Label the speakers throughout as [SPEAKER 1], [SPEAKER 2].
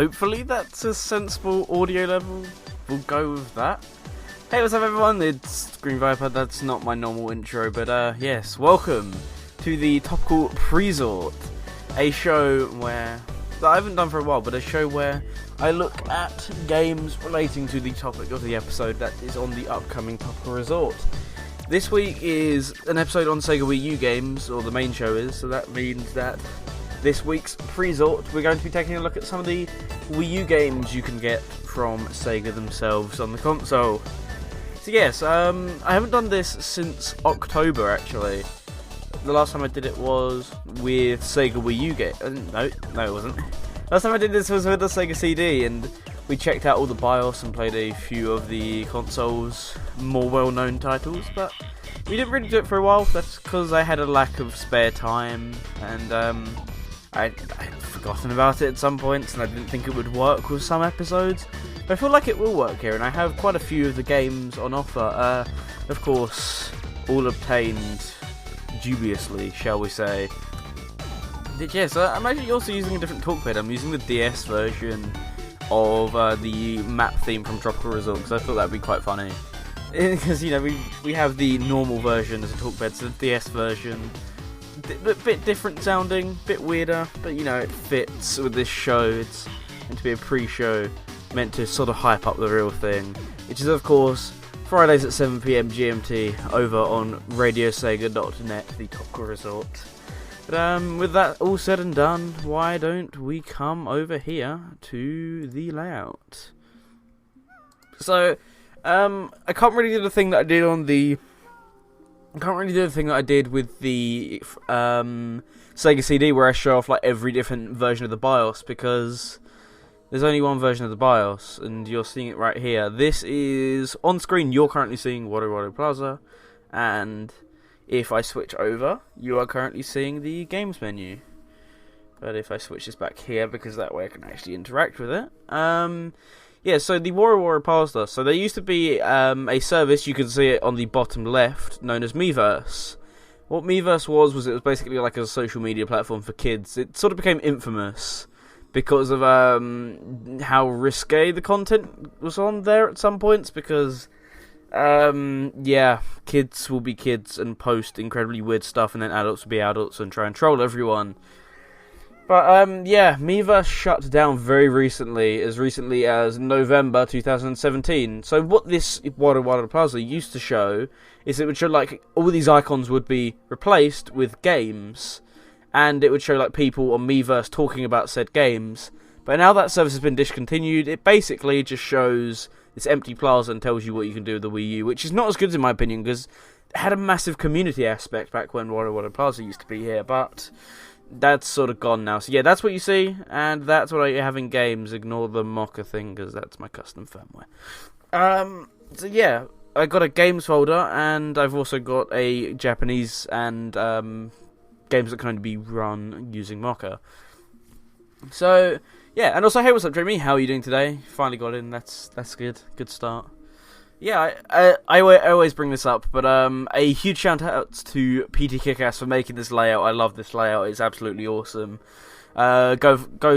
[SPEAKER 1] hopefully that's a sensible audio level. We'll go with that. Hey, what's up everyone? It's Green Viper. That's not my normal intro, but yes, welcome to the Topical PREsort, a show that I haven't done for a while, but a show where I look at games relating to the topic of the episode that is on the upcoming Topical Resort. This week is an episode on SEGA Wii U games, or the main show is, so that means that this week's PREsort, we're going to be taking a look at some of the Wii U games you can get from SEGA themselves on the console. So yes, I haven't done this since October actually. The last time I did it was with SEGA Wii U game. No, it wasn't. Last time I did this was with the SEGA CD, and we checked out all the BIOS and played a few of the console's more well-known titles, but we didn't really do it for a while. That's because I had a lack of spare time, and I'd forgotten about it at some points, and I didn't think it would work with some episodes. But I feel like it will work here, and I have quite a few of the games on offer. Of course, all obtained dubiously, shall we say. Yes, I'm actually also using a different talkpad. I'm using the DS version of the map theme from Topical Resort, because I thought that would be quite funny. Because, you know, we have the normal version as a talkpad, so the DS version, a bit different sounding, a bit weirder, but, you know, it fits with this show. It's meant to be a pre-show, meant to sort of hype up the real thing, which is, of course, Fridays at 7 PM GMT over on radiosega.net, the Topical Resort. But with that all said and done, why don't we come over here to the layout? So, I can't really do the thing that I did on the... I can't really do the thing that I did with the SEGA CD, where I show off like every different version of the BIOS, because there's only one version of the BIOS, and you're seeing it right here. This is on screen. You're currently seeing Water Plaza, and if I switch over, you are currently seeing the games menu. But if I switch this back here, because that way I can actually interact with it. Yeah, so the Water Plaza. So there used to be a service, you can see it on the bottom left, known as Miiverse. What Miiverse was it was basically like a social media platform for kids. It sort of became infamous because of how risque the content was on there at some points, because yeah, kids will be kids and post incredibly weird stuff, and then adults will be adults and try and troll everyone. But yeah, Miiverse shut down very recently as November 2017. So what this Water Plaza used to show is it would show like all these icons would be replaced with games, and it would show like people on Miiverse talking about said games. But now that service has been discontinued, it basically just shows this empty plaza and tells you what you can do with the Wii U, which is not as good in my opinion, because it had a massive community aspect back when Water Plaza used to be here, but that's sort of gone now. So yeah, that's what you see, and that's what you have in games. Ignore the Mocha thing, because that's my custom firmware. So yeah, I got a games folder, and I've also got a Japanese and games that can only be run using Mocha. So yeah, and also, hey, what's up, Jamie? How are you doing today? Finally got in. That's good. Good start. Yeah, I always bring this up, but a huge shout out to PT Kickass for making this layout. I love this layout. It's absolutely awesome. Go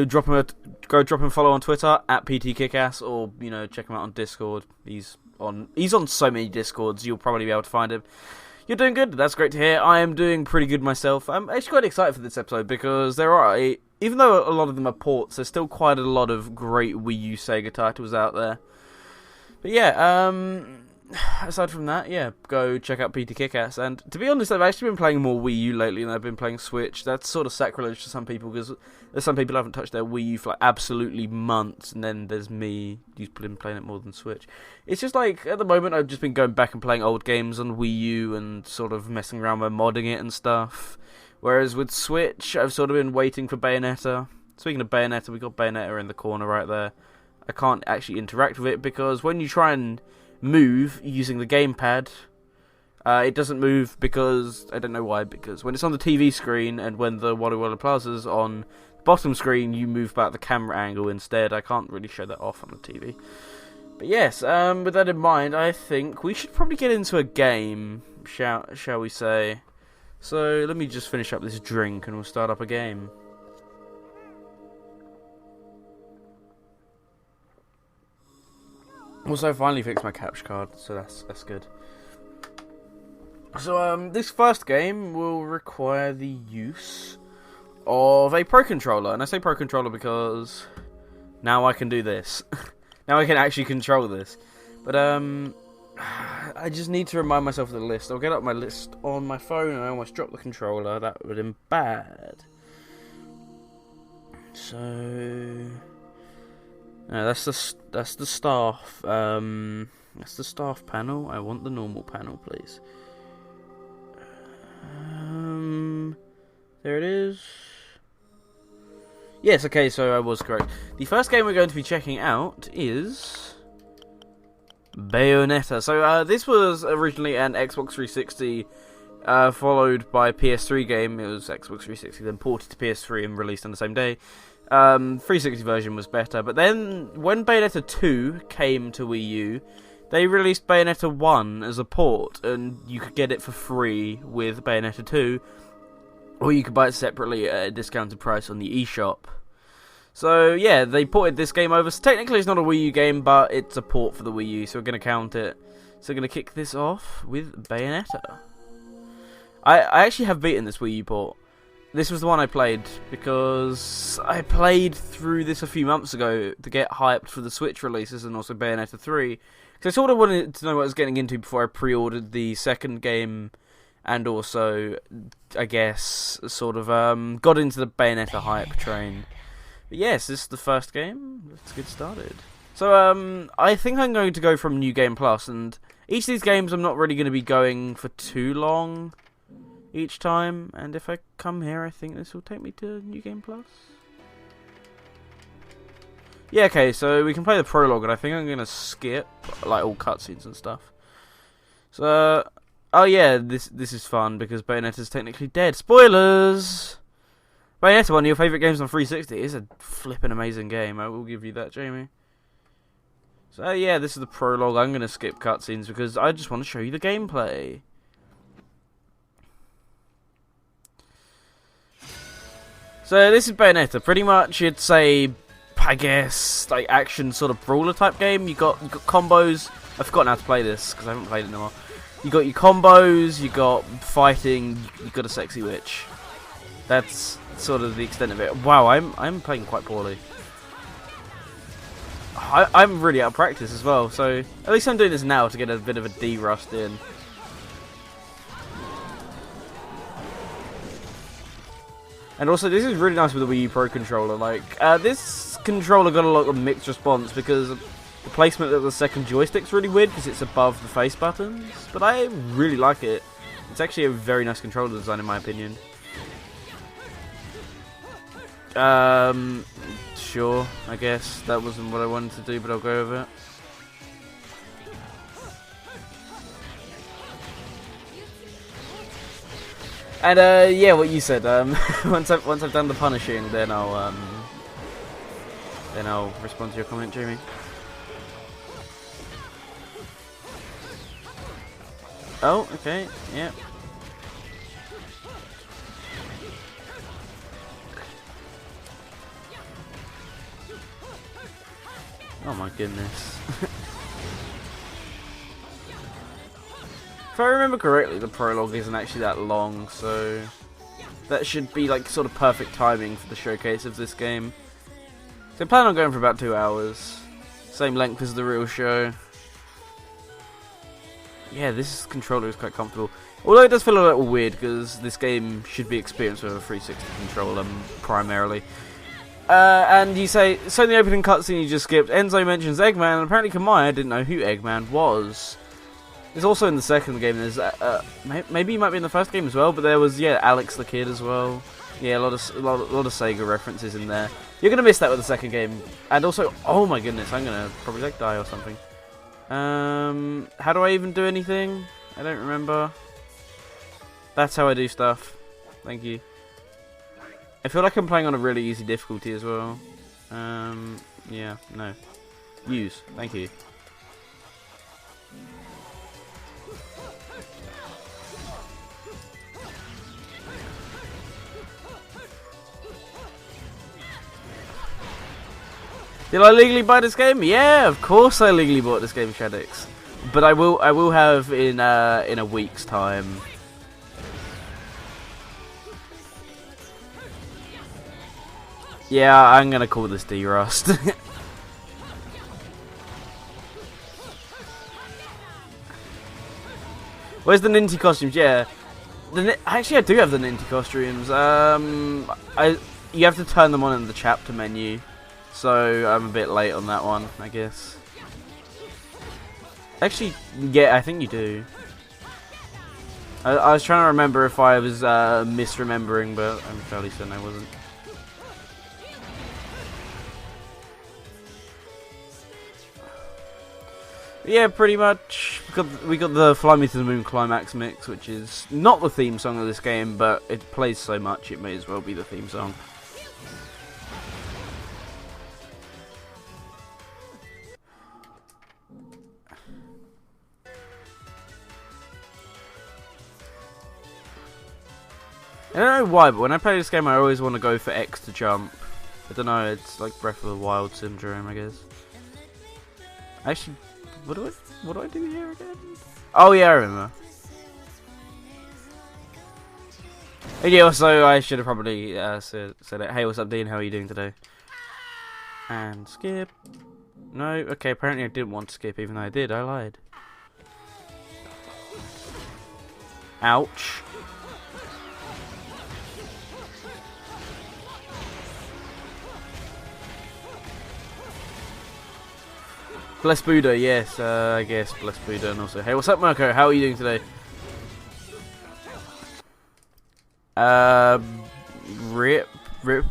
[SPEAKER 1] drop him a follow on Twitter at PT Kickass, or you know, check him out on Discord. He's on so many Discords. You'll probably be able to find him. You're doing good. That's great to hear. I am doing pretty good myself. I'm actually quite excited for this episode, because there are even though a lot of them are ports, there's still quite a lot of great Wii U Sega titles out there. But yeah, aside from that, yeah, go check out PT Kickass. And to be honest, I've actually been playing more Wii U lately than I've been playing Switch. That's sort of sacrilege to some people, because there's some people who haven't touched their Wii U for like absolutely months, and then there's me who's been playing it more than Switch. It's just like, at the moment, I've just been going back and playing old games on Wii U and sort of messing around with modding it and stuff. Whereas with Switch, I've sort of been waiting for Bayonetta. Speaking of Bayonetta, we got Bayonetta in the corner right there. I can't actually interact with it, because when you try and move using the gamepad, it doesn't move, because I don't know why, because when it's on the TV screen and when the Water Plaza's on the bottom screen, you move back the camera angle instead. I can't really show that off on the TV. But yes, with that in mind, I think we should probably get into a game, shall we say. So let me just finish up this drink and we'll start up a game. Also, finally fixed my capture card, so that's good. So, this first game will require the use of a Pro Controller. And I say Pro Controller because now I can do this. Now I can actually control this. But, I just need to remind myself of the list. I'll get up my list on my phone and I almost dropped the controller. That would have been bad. So... no, that's the staff. That's the staff panel. I want the normal panel, please. There it is. Yes, okay, so I was correct. The first game we're going to be checking out is Bayonetta. So this was originally an Xbox 360, followed by a PS3 game. It was Xbox 360, then ported to PS3 and released on the same day. 360 version was better, but then when Bayonetta 2 came to Wii U, they released Bayonetta 1 as a port, and you could get it for free with Bayonetta 2, or you could buy it separately at a discounted price on the eShop. So yeah, they ported this game over. So technically it's not a Wii U game, but it's a port for the Wii U, so we're going to count it. So we're going to kick this off with Bayonetta. I actually have beaten this Wii U port. This was the one I played, because I played through this a few months ago to get hyped for the Switch releases and also Bayonetta 3. Because I sort of wanted to know what I was getting into before I pre-ordered the second game, and also, I guess, sort of got into the Bayonetta hype train. But yes, this is the first game. Let's get started. So, I think I'm going to go from New Game Plus, and each of these games I'm not really going to be going for too long each time, and if I come here, I think this will take me to New Game Plus. Yeah, okay, so we can play the prologue, and I think I'm going to skip, like, all cutscenes and stuff. So, oh yeah, this is fun, because Bayonetta's technically dead. Spoilers! Bayonetta, one of your favourite games on 360, is a flippin' amazing game, I will give you that, Jamie. So yeah, this is the prologue. I'm going to skip cutscenes, because I just want to show you the gameplay. So this is Bayonetta. Pretty much, it's a, I guess, like action sort of brawler type game. You got combos. I've forgotten how to play this because I haven't played it in a while. You got your combos. You got fighting. You got a sexy witch. That's sort of the extent of it. Wow, I'm playing quite poorly. I'm really out of practice as well. So at least I'm doing this now to get a bit of a D-rust in. And also, this is really nice with the Wii U Pro Controller. Like, this controller got a lot of mixed response because the placement of the second joystick's really weird because it's above the face buttons. But I really like it. It's actually a very nice controller design in my opinion. Sure, I guess. That wasn't what I wanted to do, but I'll go with it. And yeah, what you said. Once I've done the punishing, then I'll respond to your comment, Jamie. Oh, okay, yeah. Oh my goodness. If I remember correctly, the prologue isn't actually that long, so that should be like sort of perfect timing for the showcase of this game. So I plan on going for about 2 hours, same length as the real show. Yeah, this controller is quite comfortable, although it does feel a little weird because this game should be experienced with a 360 controller primarily. And you say, so in the opening cutscene you just skipped, Enzo mentions Eggman, and apparently Kamaya didn't know who Eggman was. There's also in the second game, there's maybe he might be in the first game as well, but there was, yeah, Alex the Kid as well. Yeah, a lot of SEGA references in there. You're gonna miss that with the second game. And also, oh my goodness, I'm gonna probably like die or something. How do I even do anything? I don't remember. That's how I do stuff. Thank you. I feel like I'm playing on a really easy difficulty as well. Yeah, no. Use, thank you. Did I legally buy this game? Yeah, of course I legally bought this game, Shadix. But I will have in a week's time. Yeah, I'm gonna call this D-Rust. Where's the Ninty costumes? Yeah, actually I do have the Ninty costumes. You have to turn them on in the chapter menu, so I'm a bit late on that one, I guess. Actually, yeah, I think you do. I was trying to remember if I was misremembering, but I'm fairly certain I wasn't. Yeah, pretty much. We got the Fly Me to the Moon Climax mix, which is not the theme song of this game, but it plays so much it may as well be the theme song. I don't know why, but when I play this game I always want to go for X to jump. I don't know, it's like Breath of the Wild syndrome, I guess. Actually, what do I do here again? Oh yeah, I remember. And yeah, also I should have probably said it. Hey, what's up, Dean? How are you doing today? And skip. No, okay, apparently I didn't want to skip, even though I did. I lied. Ouch. Bless Buddha, yes, I guess bless Buddha, and also, hey, what's up, Marco? How are you doing today? Rip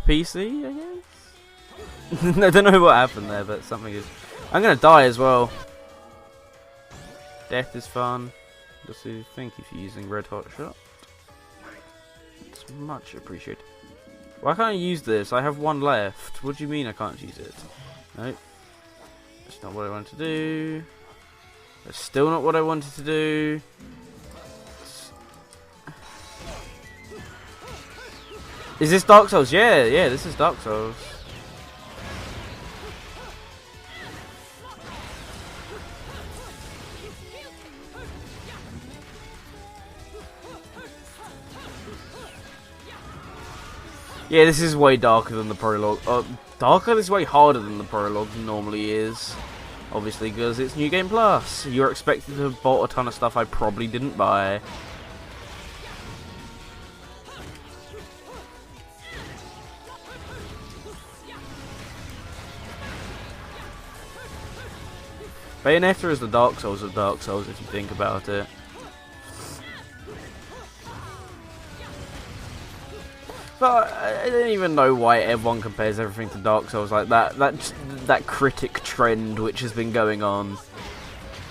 [SPEAKER 1] PC, I guess? I don't know what happened there, but something is... I'm gonna die as well. Death is fun. Just thank you for using Red Hot Shot. It's much appreciated. Why can't I use this? I have one left. What do you mean I can't use it? Nope. That's not what I wanted to do. That's still not what I wanted to do. Is this Dark Souls? Yeah, this is Dark Souls. Yeah, this is way darker than the prologue. Darker? This is way harder than the prologue normally is. Obviously, because it's New Game Plus. You're expected to have bought a ton of stuff I probably didn't buy. Bayonetta is the Dark Souls of Dark Souls, if you think about it. But I don't even know why everyone compares everything to Dark Souls like that. That critic trend which has been going on.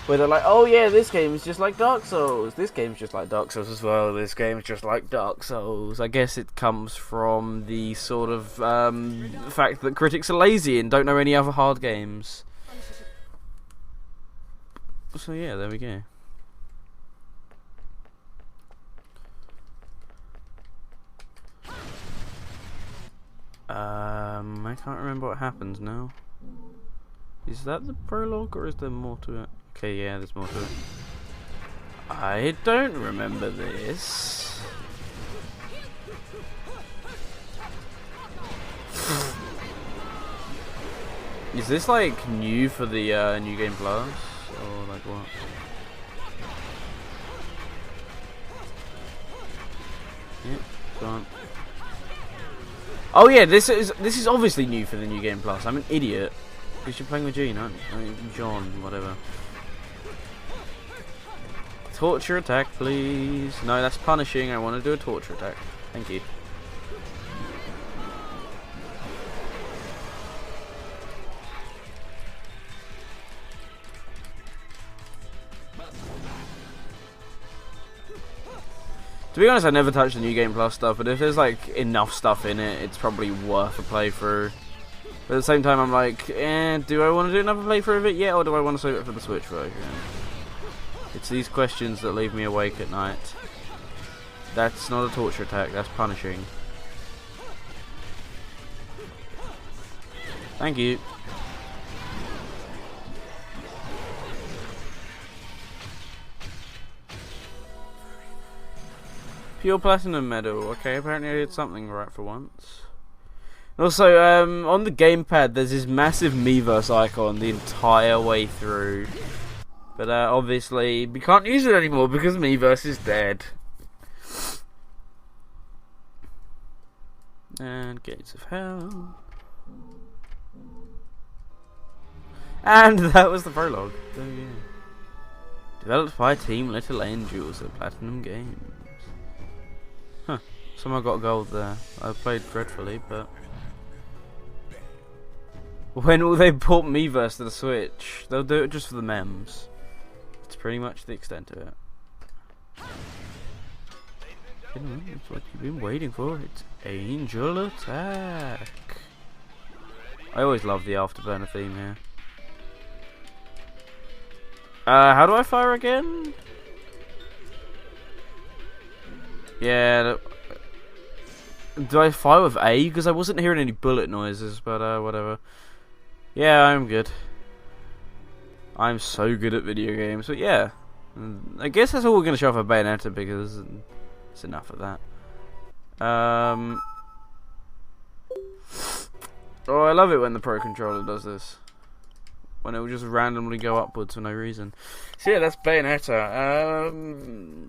[SPEAKER 1] Where they're like, oh yeah, this game is just like Dark Souls. This game's just like Dark Souls as well. This game's just like Dark Souls. I guess it comes from the sort of fact that critics are lazy and don't know any other hard games. So yeah, there we go. I can't remember what happens now. Is that the prologue or is there more to it? Okay, yeah, there's more to it. I don't remember this. Is this like new for the New Game Plus? Or like what? Yeah, go on. Oh yeah, this is obviously new for the New Game Plus. I'm an idiot. Because you're playing with Gene, aren't you? I mean, John, whatever. Torture attack, please. No, that's punishing. I want to do a torture attack. Thank you. To be honest, I never touched the New Game Plus stuff, but if there's like enough stuff in it, it's probably worth a playthrough. But at the same time, I'm like, do I want to do another playthrough of it yet, or do I want to save it for the Switch version? It's these questions that leave me awake at night. That's not a torture attack, that's punishing. Thank you. Pure Platinum Medal. Okay, apparently I did something right for once. Also, on the gamepad, there's this massive Miiverse icon the entire way through. But obviously, we can't use it anymore because Miiverse is dead. And Gates of Hell. And that was the prologue. So yeah. Developed by Team Little Angels at Platinum Games. Huh. Somehow got gold there. I played dreadfully, but... When will they port Miiverse to the Switch? They'll do it just for the memes. It's pretty much the extent of it. It's what you've been waiting for. It's Angel Attack. I always love the Afterburner theme here. How do I fire again? Yeah. Do I fire with A? Because I wasn't hearing any bullet noises, but whatever. Yeah, I'm good. I'm so good at video games, but yeah. I guess that's all we're going to show for Bayonetta because it's enough of that. Oh, I love it when the Pro Controller does this. When it will just randomly go upwards for no reason. So yeah, that's Bayonetta.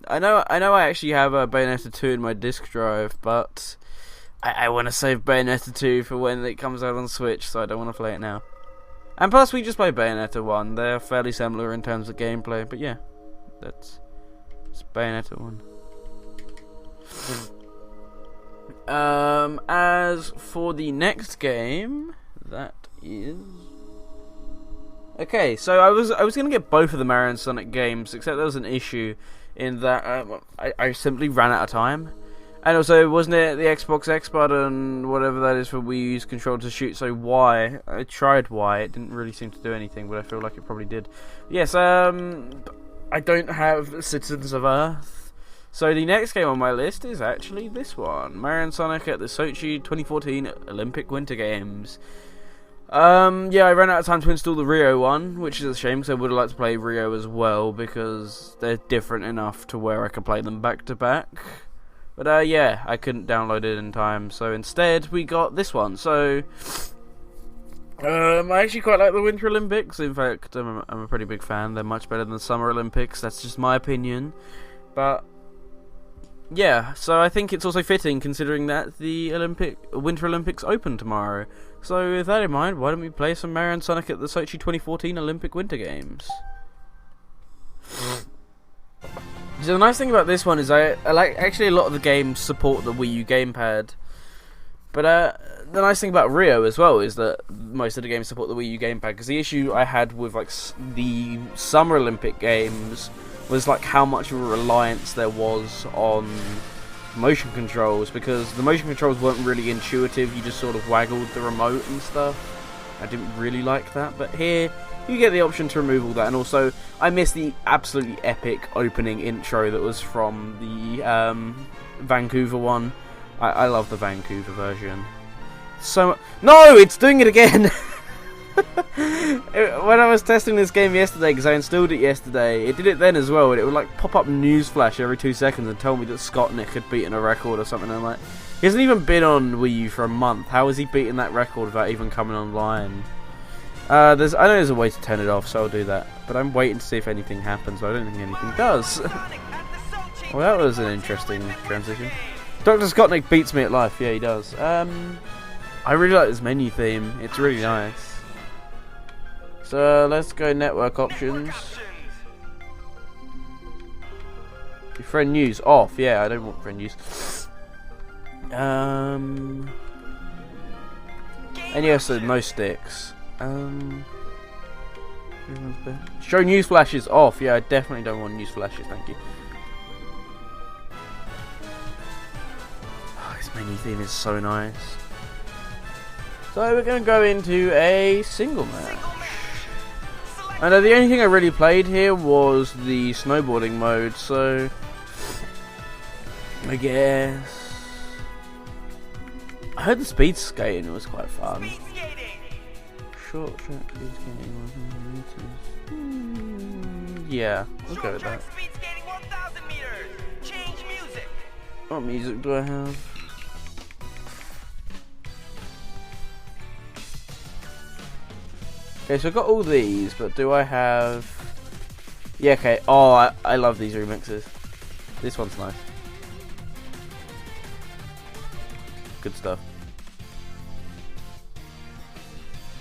[SPEAKER 1] I know I actually have a Bayonetta 2 in my disk drive, but I want to save Bayonetta 2 for when it comes out on Switch, so I don't want to play it now. And plus, we just play Bayonetta 1. They're fairly similar in terms of gameplay, but yeah, it's Bayonetta 1. As for the next game, that is... Okay, so I was gonna get both of the Mario and Sonic games, except there was an issue in that I simply ran out of time, and also wasn't it the Xbox X button, whatever that is for Wii U's controller to shoot? So Y, I tried Y, it didn't really seem to do anything, but I feel like it probably did. Yes, I don't have Citizens of Earth, so the next game on my list is actually this one, Mario and Sonic at the Sochi 2014 Olympic Winter Games. Yeah, I ran out of time to install the Rio one, which is a shame because I would have liked to play Rio as well because they're different enough to where I can play them back to back. But yeah, I couldn't download it in time, so instead we got this one. So I actually quite like the Winter Olympics. In fact, I'm a pretty big fan. They're much better than the Summer Olympics. That's just my opinion. But yeah, so I think it's also fitting considering that the Winter Olympics open tomorrow. So with that in mind, why don't we play some Mario and Sonic at the Sochi 2014 Olympic Winter Games? So the nice thing about this one is I like actually a lot of the games support the Wii U gamepad. But the nice thing about Rio as well is that most of the games support the Wii U gamepad, because the issue I had with like the Summer Olympic Games was like how much of a reliance there was on motion controls, because the motion controls weren't really intuitive. You just sort of waggled the remote and stuff. I didn't really like that, but here you get the option to remove all that. And also I miss the absolutely epic opening intro that was from the Vancouver one. I love the Vancouver version so no, it's doing it again. When I was testing this game yesterday, because I installed it yesterday, it did it then as well, and it would like pop up newsflash every 2 seconds and tell me that Scottnik had beaten a record or something. And I'm like, he hasn't even been on Wii U for a month. How has he beaten that record without even coming online? I know there's a way to turn it off, so I'll do that. But I'm waiting to see if anything happens, but I don't think anything does. Well, that was an interesting transition. Dr. Scottnik beats me at life. Yeah, he does. I really like this menu theme. It's really nice. So let's go network options. Your friend news off. Yeah, I don't want friend news. And yes, so no sticks. Show news flashes off. Yeah, I definitely don't want news flashes. Thank you. Oh, this menu theme is so nice. So we're going to go into a single match. And the only thing I really played here was the snowboarding mode, so I guess I heard the speed skating was quite fun. Short track speed skating 100 meters. Yeah, we'll go with that. What music do I have? Okay, so I've got all these, but do I have... Yeah, okay. Oh, I love these remixes. This one's nice. Good stuff.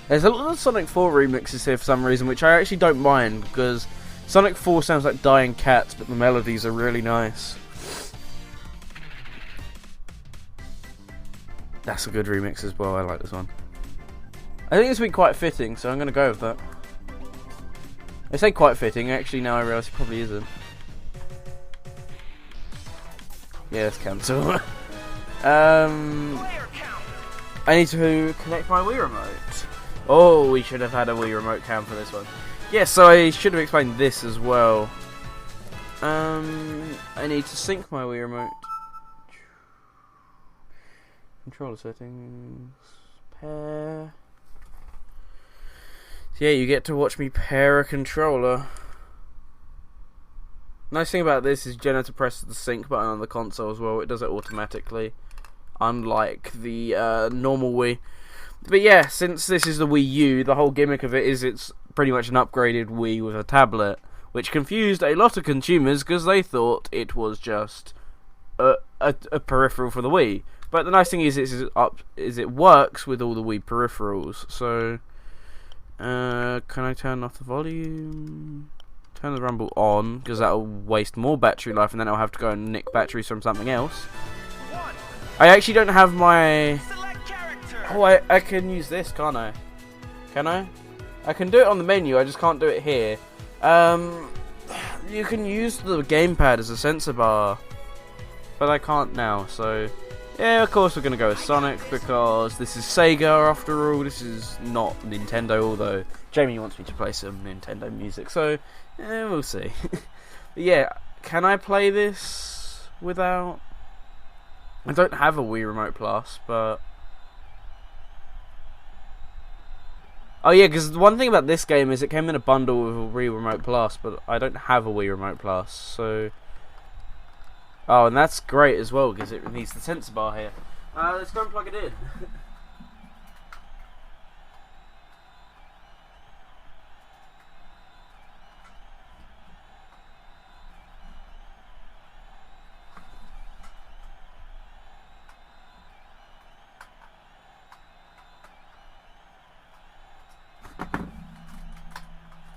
[SPEAKER 1] There's a lot of Sonic 4 remixes here for some reason, which I actually don't mind, because Sonic 4 sounds like dying cats, but the melodies are really nice. That's a good remix as well, I like this one. I think this would be quite fitting, so I'm going to go with that. I say quite fitting, actually now I realise it probably isn't. Yeah, let's cancel. I need to connect my Wii remote. Oh, we should have had a Wii remote cam for this one. Yeah, so I should have explained this as well. I need to sync my Wii remote. Controller settings. Pair. So yeah, you get to watch me pair a controller. Nice thing about this is you don't have to press the sync button on the console as well. It does it automatically, unlike the normal Wii. But yeah, since this is the Wii U, the whole gimmick of it is it's pretty much an upgraded Wii with a tablet, which confused a lot of consumers because they thought it was just a peripheral for the Wii. But the nice thing is it works with all the Wii peripherals. So, can I turn off the volume? Turn the rumble on, because that'll waste more battery life, and then I'll have to go and nick batteries from something else. I actually don't have my... Oh, I can use this, can't I? Can I? I can do it on the menu, I just can't do it here. You can use the gamepad as a sensor bar, but I can't now, so... Yeah, of course we're going to go with Sonic, because this is Sega after all, this is not Nintendo, although Jamie wants me to play some Nintendo music, so we'll see. Yeah, can I play this without... I don't have a Wii Remote Plus, but... Oh yeah, because the one thing about this game is it came in a bundle with a Wii Remote Plus, but I don't have a Wii Remote Plus, so... Oh, and that's great as well, because it needs the sensor bar here. Let's go and plug it in.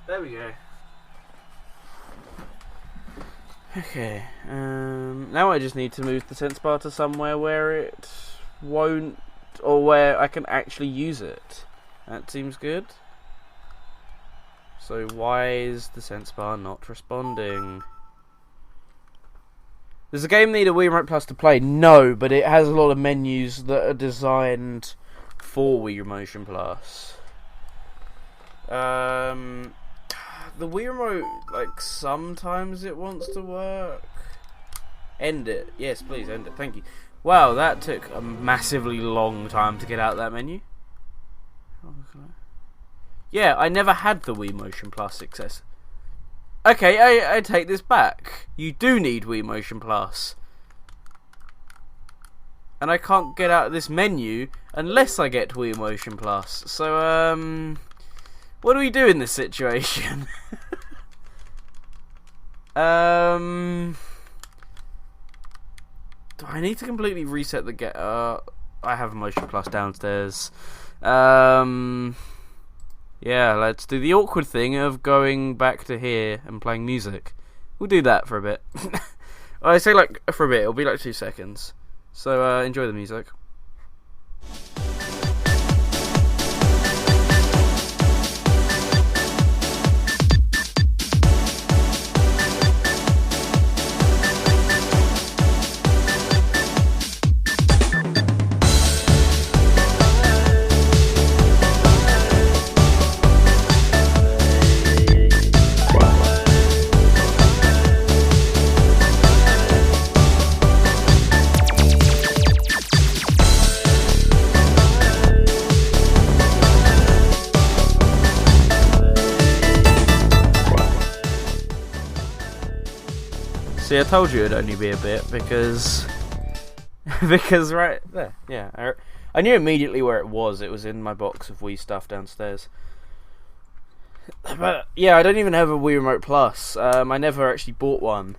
[SPEAKER 1] There we go. Okay, now I just need to move the sense bar to somewhere where it won't, or where I can actually use it. That seems good. So why is the sense bar not responding? Does the game need a Wii Remote Plus to play? No, but it has a lot of menus that are designed for Wii Motion Plus. The Wii Remote, like, sometimes it wants to work. End it. Yes, please, end it. Thank you. Wow, that took a massively long time to get out of that menu. Yeah, I never had the Wii Motion Plus success. Okay, I take this back. You do need Wii Motion Plus. And I can't get out of this menu unless I get Wii Motion Plus. So, what do we do in this situation? Do I need to completely reset the I have Motion Plus downstairs. Yeah, let's do the awkward thing of going back to here and playing music. We'll do that for a bit. I say like for a bit, it'll be like 2 seconds. So enjoy the music. See, I told you it'd only be a bit, because Because right there, yeah, I knew immediately where it was. It was in my box of Wii stuff downstairs. But yeah, I don't even have a Wii Remote Plus. I never actually bought one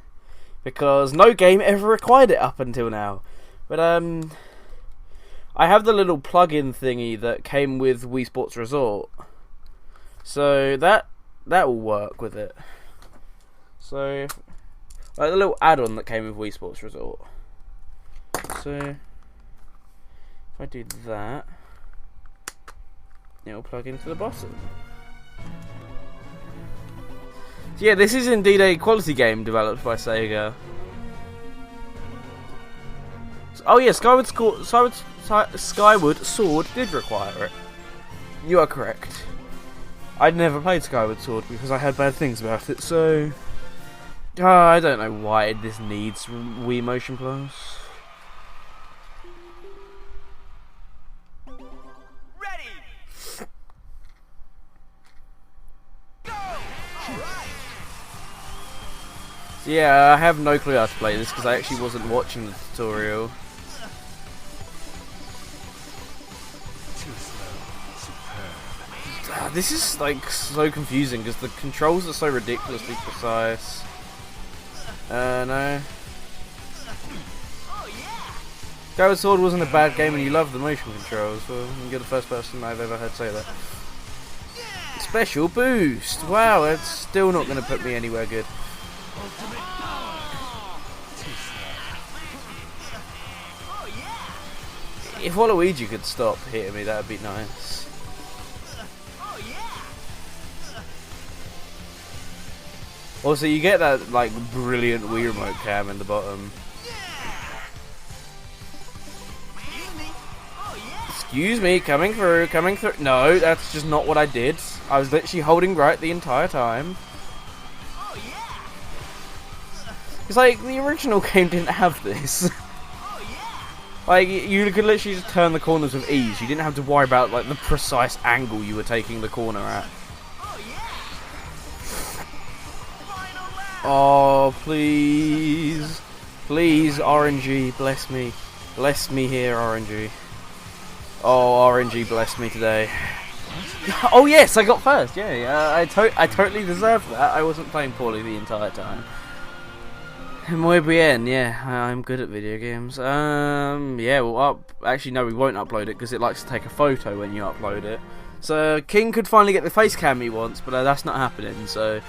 [SPEAKER 1] because no game ever required it up until now. But I have the little plug-in thingy that came with Wii Sports Resort, so that will work with it. So like the little add-on that came with Wii Sports Resort. So if I do that, it'll plug into the bottom. So yeah, this is indeed a quality game developed by SEGA. Oh yeah, Skyward Sword did require it. You are correct. I'd never played Skyward Sword because I had bad things about it, so I don't know why this needs Wii Motion Plus. Yeah, I have no clue how to play this because I actually wasn't watching the tutorial. This is like so confusing because the controls are so ridiculously precise. No. Skyward Sword wasn't a bad game and you love the motion controls. Well, you're the first person I've ever heard say that. Special boost! Wow, that's still not going to put me anywhere good. If Waluigi could stop hitting me, that would be nice. Also, you get that like brilliant Wii Remote cam in the bottom. Excuse me, coming through. No, that's just not what I did. I was literally holding right the entire time. It's like the original game didn't have this. Like, you could literally just turn the corners with ease. You didn't have to worry about like the precise angle you were taking the corner at. Oh, please. Please, RNG, bless me. Bless me here, RNG. Oh, RNG, bless me today. Oh yes, I got first. Yeah, I totally deserved that. I wasn't playing poorly the entire time. Muy bien, yeah, I'm good at video games. Yeah, well, actually, no, we won't upload it because it likes to take a photo when you upload it. So, King could finally get the face cam he wants, but that's not happening, so.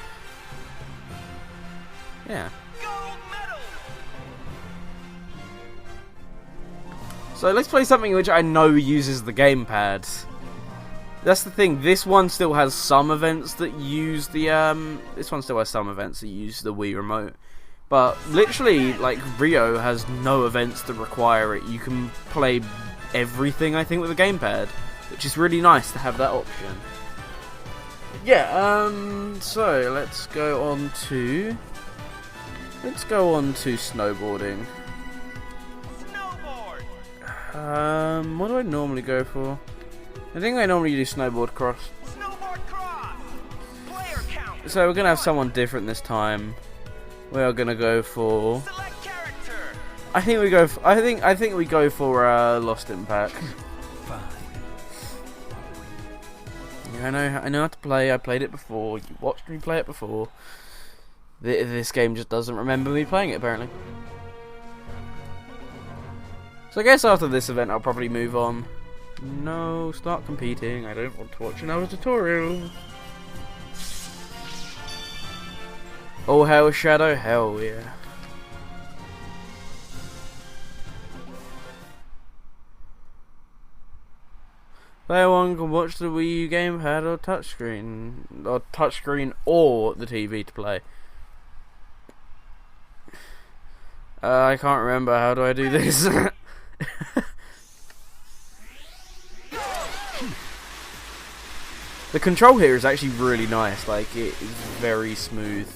[SPEAKER 1] Yeah. So, let's play something which I know uses the gamepad. That's the thing, this one still has some events that use the, Wii Remote. But literally, like, Rio has no events that require it. You can play everything, I think, with a gamepad, which is really nice to have that option. Yeah, so let's go on to snowboarding. What do I normally go for? I think I normally do snowboard cross. So we're gonna have someone different this time. We are gonna go for. I think we go for Lost Impact. Yeah, I know how to play. I played it before. You watched me play it before. This game just doesn't remember me playing it apparently. So I guess after this event, I'll probably move on. No, start competing. I don't want to watch another tutorial. Oh hell, Shadow, hell yeah. Player 1 can watch the Wii U gamepad or touchscreen, or the TV to play. I can't remember, how do I do this? The control here is actually really nice, like it is very smooth.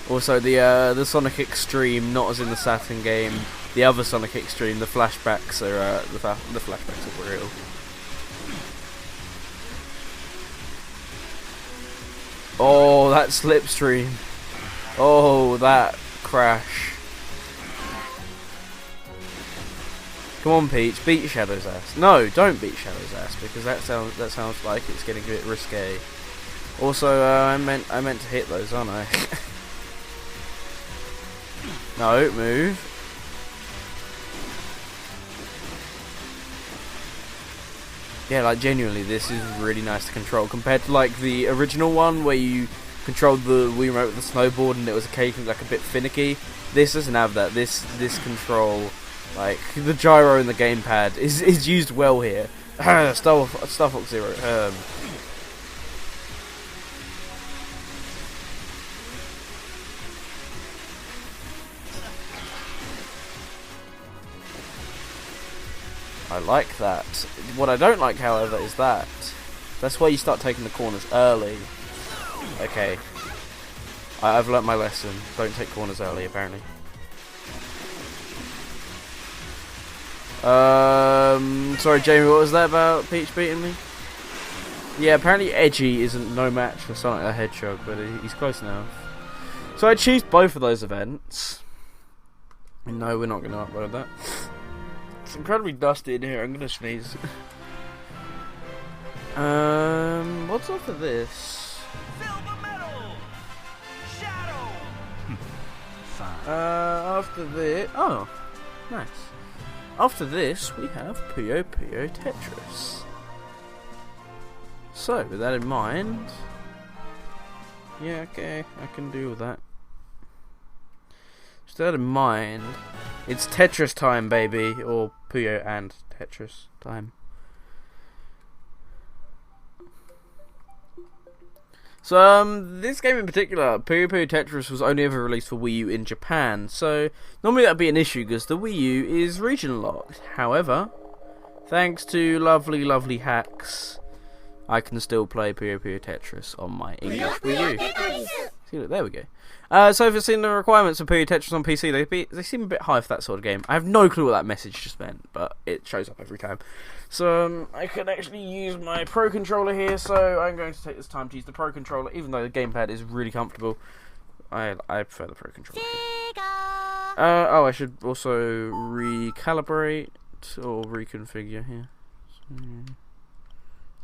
[SPEAKER 1] Also, the Sonic Extreme, not as in the Saturn game. The other Sonic Extreme, the flashbacks are the flashbacks are real. Oh, that slipstream! Oh, that crash. Come on, Peach, beat Shadow's ass. No, don't beat Shadow's ass, because that sounds like it's getting a bit risque. Also, I meant to hit those, aren't I? No, move. Yeah, like genuinely, this is really nice to control compared to like the original one where you controlled the Wii Remote with the snowboard and it was occasionally like a bit finicky. This doesn't have that. This control, like the gyro and the gamepad, is used well here. Star Fox Zero. I like that. What I don't like, however, is that. That's where you start taking the corners early. Okay. I've learnt my lesson. Don't take corners early, apparently. Sorry, Jamie, what was that about Peach beating me? Yeah, apparently Edgy isn't no match for Sonic the Hedgehog, but he's close enough. So I achieved both of those events. No, we're not going to upload that. It's incredibly dusty in here. I'm gonna sneeze. What's after this?
[SPEAKER 2] Silver medal. Shadow.
[SPEAKER 1] After this, oh, nice. After this, we have Puyo Puyo Tetris. So, with that in mind, yeah, okay, I can deal with that. With that in mind, it's Tetris time, baby, or Puyo and Tetris time. So, this game in particular, Puyo Puyo Tetris, was only ever released for Wii U in Japan, so normally that would be an issue because the Wii U is region locked. However, thanks to lovely, lovely hacks, I can still play Puyo Puyo Tetris on my English Wii U. See, look, there we go. So for seeing the requirements of Puyo Tetris on PC, they seem a bit high for that sort of game. I have no clue what that message just meant, but it shows up every time. So I can actually use my Pro Controller here, so I'm going to take this time to use the Pro Controller, even though the gamepad is really comfortable. I prefer the Pro Controller. Oh, I should also recalibrate or reconfigure here. So,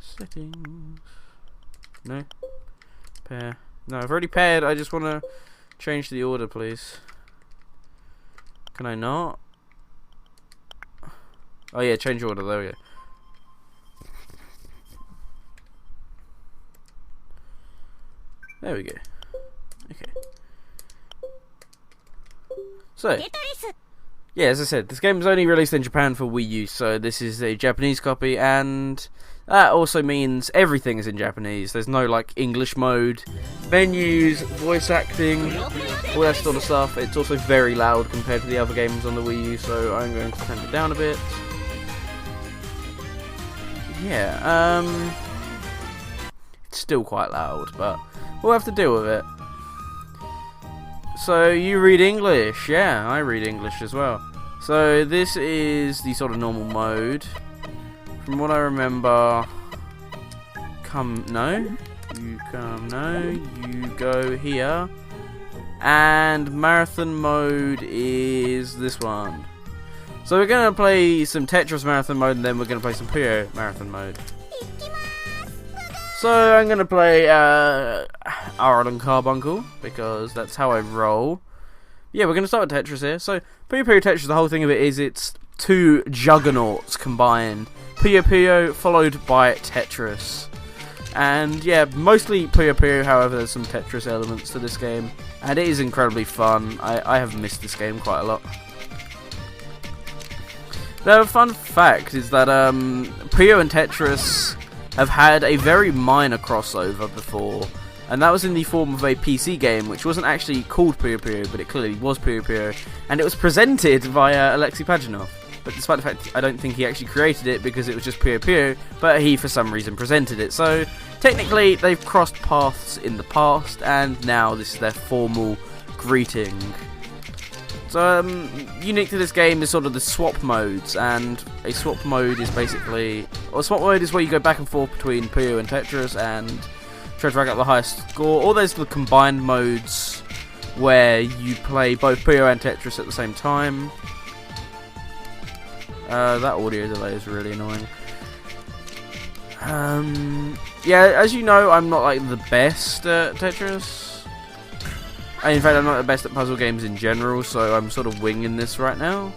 [SPEAKER 1] settings. No. Pair. No, I've already paired. I just want to change the order, please. Can I not? Oh yeah, change order. There we go. There we go. Okay. So, yeah, as I said, this game was only released in Japan for Wii U, so this is a Japanese copy, and that also means everything is in Japanese. There's no, like, English mode, menus, voice acting, all that sort of stuff. It's also very loud compared to the other games on the Wii U, so I'm going to turn it down a bit. Yeah, it's still quite loud, but we'll have to deal with it. So, you read English? Yeah, I read English as well. So, this is the sort of normal mode. From what I remember, you go here. And marathon mode is this one. So, we're going to play some Tetris marathon mode, and then we're going to play some Puyo marathon mode. So I'm going to play Arlen Carbuncle, because that's how I roll. Yeah, we're going to start with Tetris here. So Puyo Puyo Tetris, the whole thing of it is it's two juggernauts combined. Puyo Puyo followed by Tetris. And yeah, mostly Puyo Puyo, however there's some Tetris elements to this game. And it is incredibly fun. I have missed this game quite a lot. The fun fact is that Puyo and Tetris have had a very minor crossover before, and that was in the form of a PC game, which wasn't actually called Puyo Puyo, but it clearly was Puyo Puyo, and it was presented via Alexei Pajanov. But despite the fact I don't think he actually created it, because it was just Puyo Puyo, but he for some reason presented it. So technically they've crossed paths in the past, and now this is their formal greeting. So, unique to this game is sort of the swap modes, and a swap mode is basically... Or a swap mode is where you go back and forth between Puyo and Tetris and try to drag out the highest score. Or there's the combined modes, where you play both Puyo and Tetris at the same time. That audio delay is really annoying. Yeah, as you know, I'm not like the best at Tetris. In fact, I'm not the best at puzzle games in general, so I'm sort of winging this right now.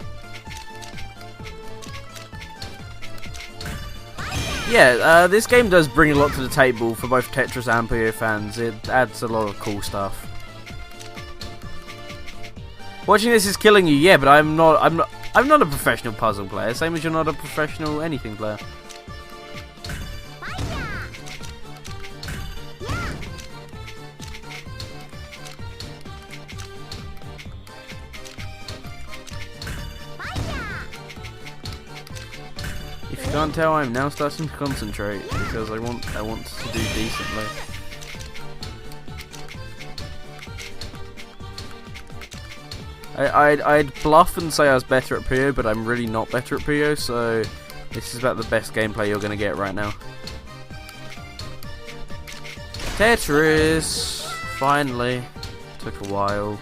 [SPEAKER 1] Yeah, this game does bring a lot to the table for both Tetris and Puyo fans. It adds a lot of cool stuff. Watching this is killing you, yeah, but I'm not a professional puzzle player, same as you're not a professional anything player. If you can't tell, I'm now starting to concentrate because I want to do decently. I'd bluff and say I was better at Puyo, but I'm really not better at Puyo, so this is about the best gameplay you're going to get right now. Tetris! Finally. Took a while.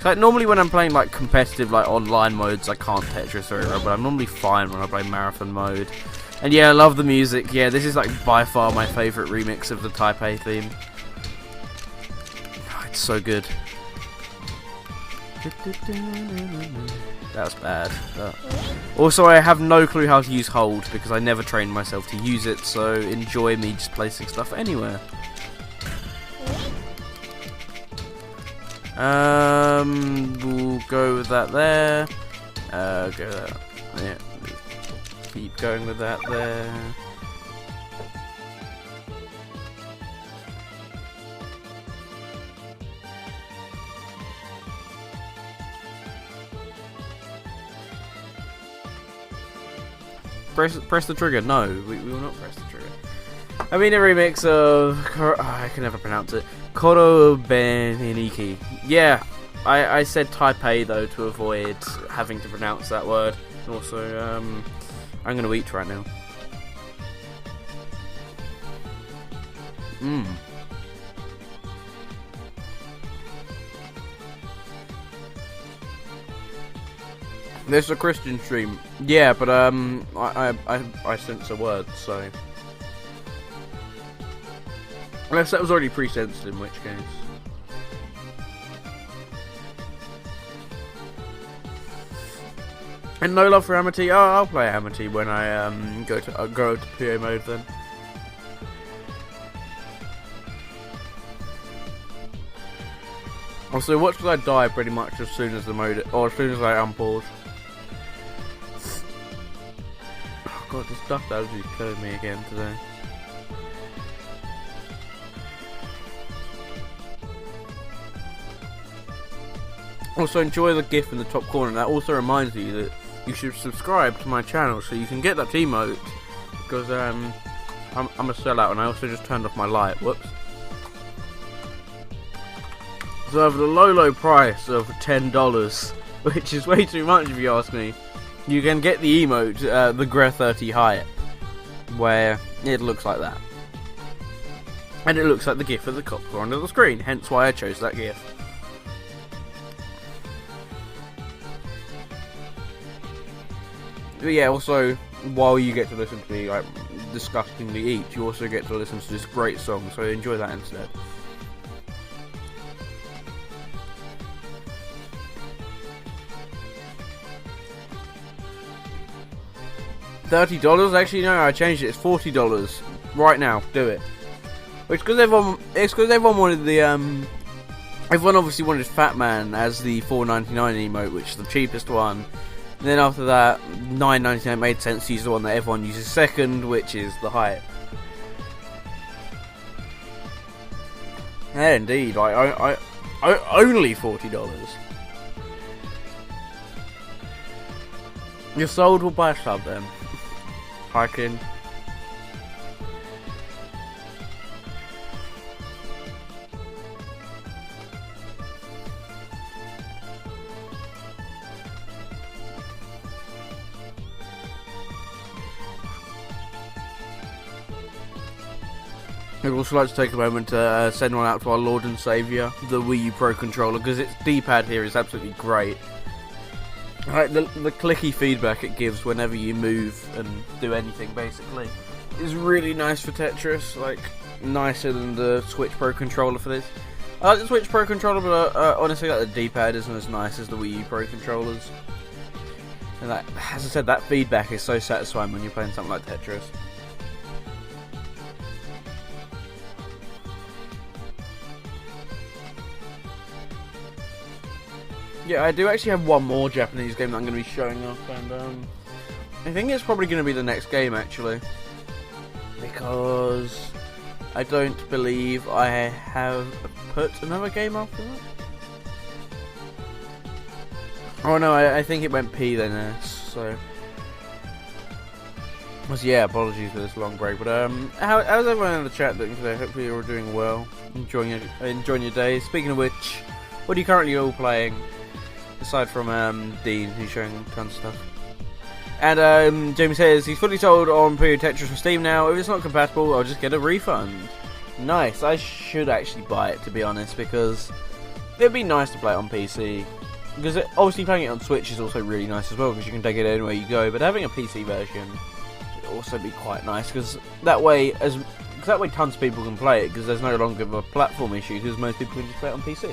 [SPEAKER 1] Like, normally when I'm playing like competitive like online modes, I can't Tetris very well, but I'm normally fine when I play marathon mode. And yeah, I love the music. Yeah, this is like by far my favourite remix of the Type A theme. Oh, it's so good. That was bad. Also, I have no clue how to use hold because I never trained myself to use it, so enjoy me just placing stuff anywhere. We'll go with that there. Go that. Yeah. Keep going with that there. Press the trigger. No, we will not press the trigger. I mean a remix of... I can never pronounce it. Koro Beniki. Yeah, I said Type A though to avoid having to pronounce that word. Also, I'm going to eat right now. This is a Christian stream. Yeah, but I sense a word, so unless that was already pre-sensed, in which case. And no love for Amity. Oh, I'll play Amity when I go to PO mode then. Also, watch as I die pretty much as soon as the mode, or as soon as I unpause. Oh god, this duck allergy is killing me again today. Also, enjoy the GIF in the top corner. That also reminds you that you should subscribe to my channel so you can get that emote. Because I'm a sellout, and I also just turned off my light. Whoops. So for the low price of $10, which is way too much if you ask me, you can get the emote, the Gre30 Hype, where it looks like that. And it looks like the GIF at the top corner of the screen, hence why I chose that GIF. But yeah, also, while you get to listen to me like disgustingly eat, you also get to listen to this great song, so enjoy that instead. $30? Actually, no, I changed it. It's $40 right now. Do it. Which because everyone wanted the everyone obviously wanted Fat Man as the $4.99 emote, which is the cheapest one. And then after that, $9.99 made sense to use the one that everyone uses second, which is the Hype. Yeah, indeed. I only $40. You're sold, will buy a sub then. Hiking. I'd also like to take a moment to send one out to our Lord and Saviour, the Wii U Pro Controller, because its D-pad here is absolutely great. Like the clicky feedback it gives whenever you move and do anything, basically, is really nice for Tetris. Like, nicer than the Switch Pro Controller for this. I like the Switch Pro Controller, but honestly, like, the D-pad isn't as nice as the Wii U Pro Controllers. And that, as I said, that feedback is so satisfying when you're playing something like Tetris. Yeah, I do actually have one more Japanese game that I'm going to be showing off, and I think it's probably going to be the next game, actually, because I don't believe I have put another game after that. Oh no, I think it went P then S, so yeah, apologies for this long break, but how's everyone in the chat doing today? Hopefully you're all doing well, enjoying your day. Speaking of which, what are you currently all playing? Aside from Dean, who's showing tons of stuff. And Jamie says he's fully sold on PREsort Tetris from Steam now. If it's not compatible, I'll just get a refund. Nice. I should actually buy it, to be honest, because it'd be nice to play it on PC. Because obviously playing it on Switch is also really nice as well, because you can take it anywhere you go. But having a PC version would also be quite nice, because that way tons of people can play it, because there's no longer a platform issue, because most people can just play it on PC.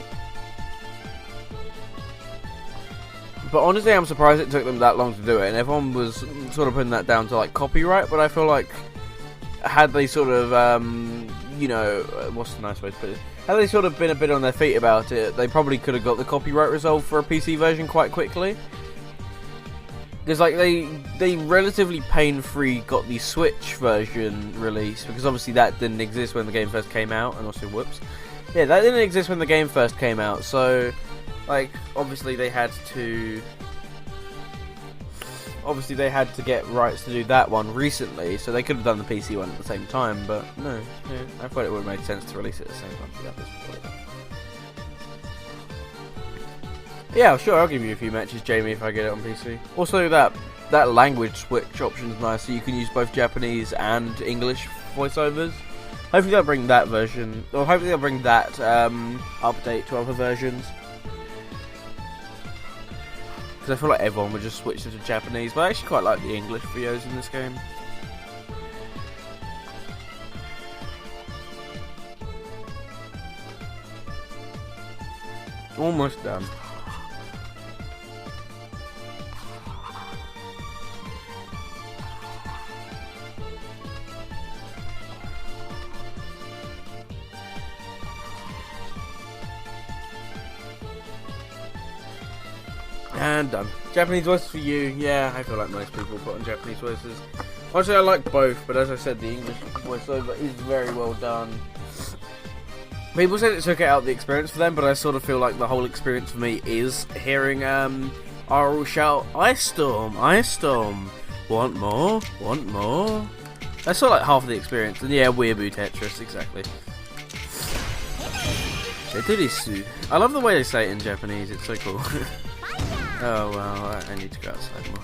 [SPEAKER 1] But honestly, I'm surprised it took them that long to do it, and everyone was sort of putting that down to like copyright, but I feel like had they sort of, what's the nice way to put it? Had they sort of been a bit on their feet about it, they probably could have got the copyright resolved for a PC version quite quickly. Because like they relatively pain-free got the Switch version released, because obviously that didn't exist when the game first came out, and also that didn't exist when the game first came out, so like obviously they had to get rights to do that one recently, so they could have done the PC one at the same time, but no, yeah, I thought it would have made sense to release it at the same time. Yeah, sure, I'll give you a few matches, Jamie, if I get it on PC. Also, that language switch option is nice, so you can use both Japanese and English voiceovers. Hopefully they'll bring that version, or hopefully they'll bring that update to other versions. Because I feel like everyone would just switch to Japanese, but I actually quite like the English videos in this game. Almost done. And done. Japanese voices for you. Yeah, I feel like most people put on Japanese voices. Honestly, I like both, but as I said, the English voiceover is very well done. People said it took out the experience for them, but I sort of feel like the whole experience for me is hearing Arl shout, "Ice Storm, Ice Storm, want more, want more." That's sort of like half of the experience, and yeah, Weeaboo Tetris, exactly. I love the way they say it in Japanese, it's so cool. Oh well, I need to go outside more.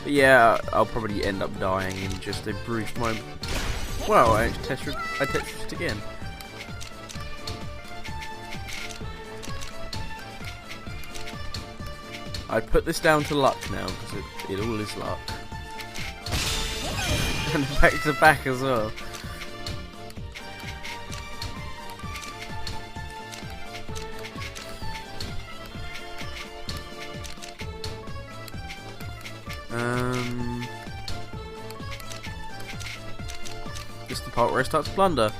[SPEAKER 1] But yeah, I'll probably end up dying in just a brief moment. Well, I Tetrised again. I put this down to luck now, because it all is luck. And back to back as well. This is the part where I start to blunder.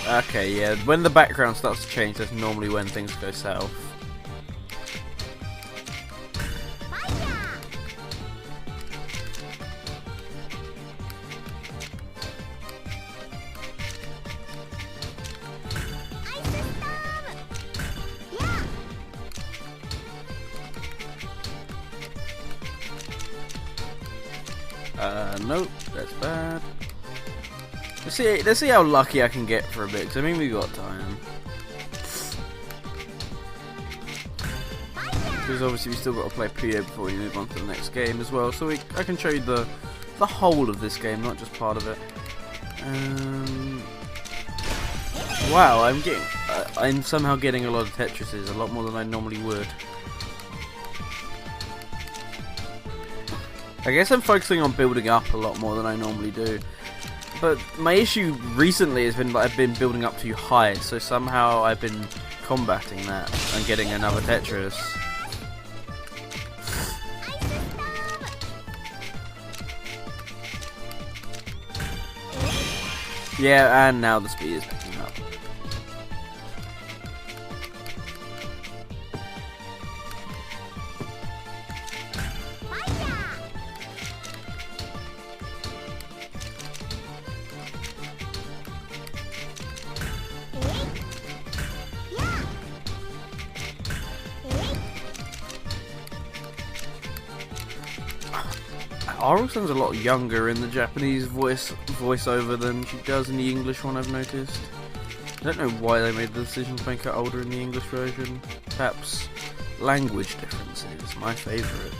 [SPEAKER 1] Okay, yeah, when the background starts to change, that's normally when things go south. Nope, that's bad. Let's see how lucky I can get for a bit, because I mean we got time. Because obviously we still got to play PO before we move on to the next game as well, so I can show you the whole of this game, not just part of it. Wow, I'm somehow getting a lot of Tetrises, a lot more than I normally would. I guess I'm focusing on building up a lot more than I normally do. But my issue recently has been that I've been building up too high, so somehow I've been combating that and getting another Tetris. Yeah, and now the speed is picking up. Aru sounds a lot younger in the Japanese voiceover than she does in the English one, I've noticed. I don't know why they made the decision to make her older in the English version. Perhaps language differences, my favourite.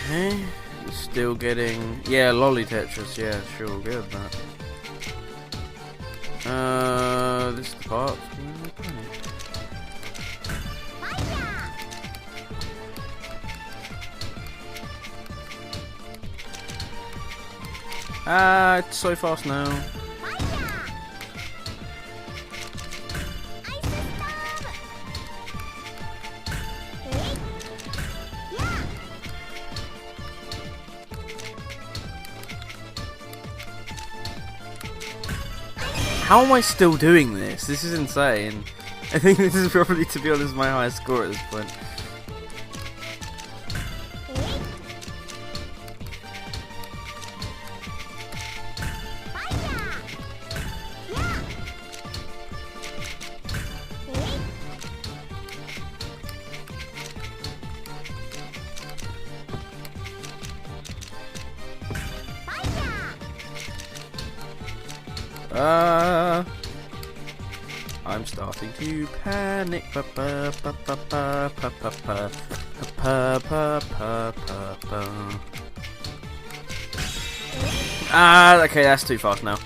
[SPEAKER 1] Okay, still getting... Yeah, Lolly Tetris, yeah, sure, good at that. This is the part. It's so fast now. How am I still doing this? This is insane. I think this is probably, to be honest, my highest score at this point. I'm starting to panic. Okay, that's too fast now.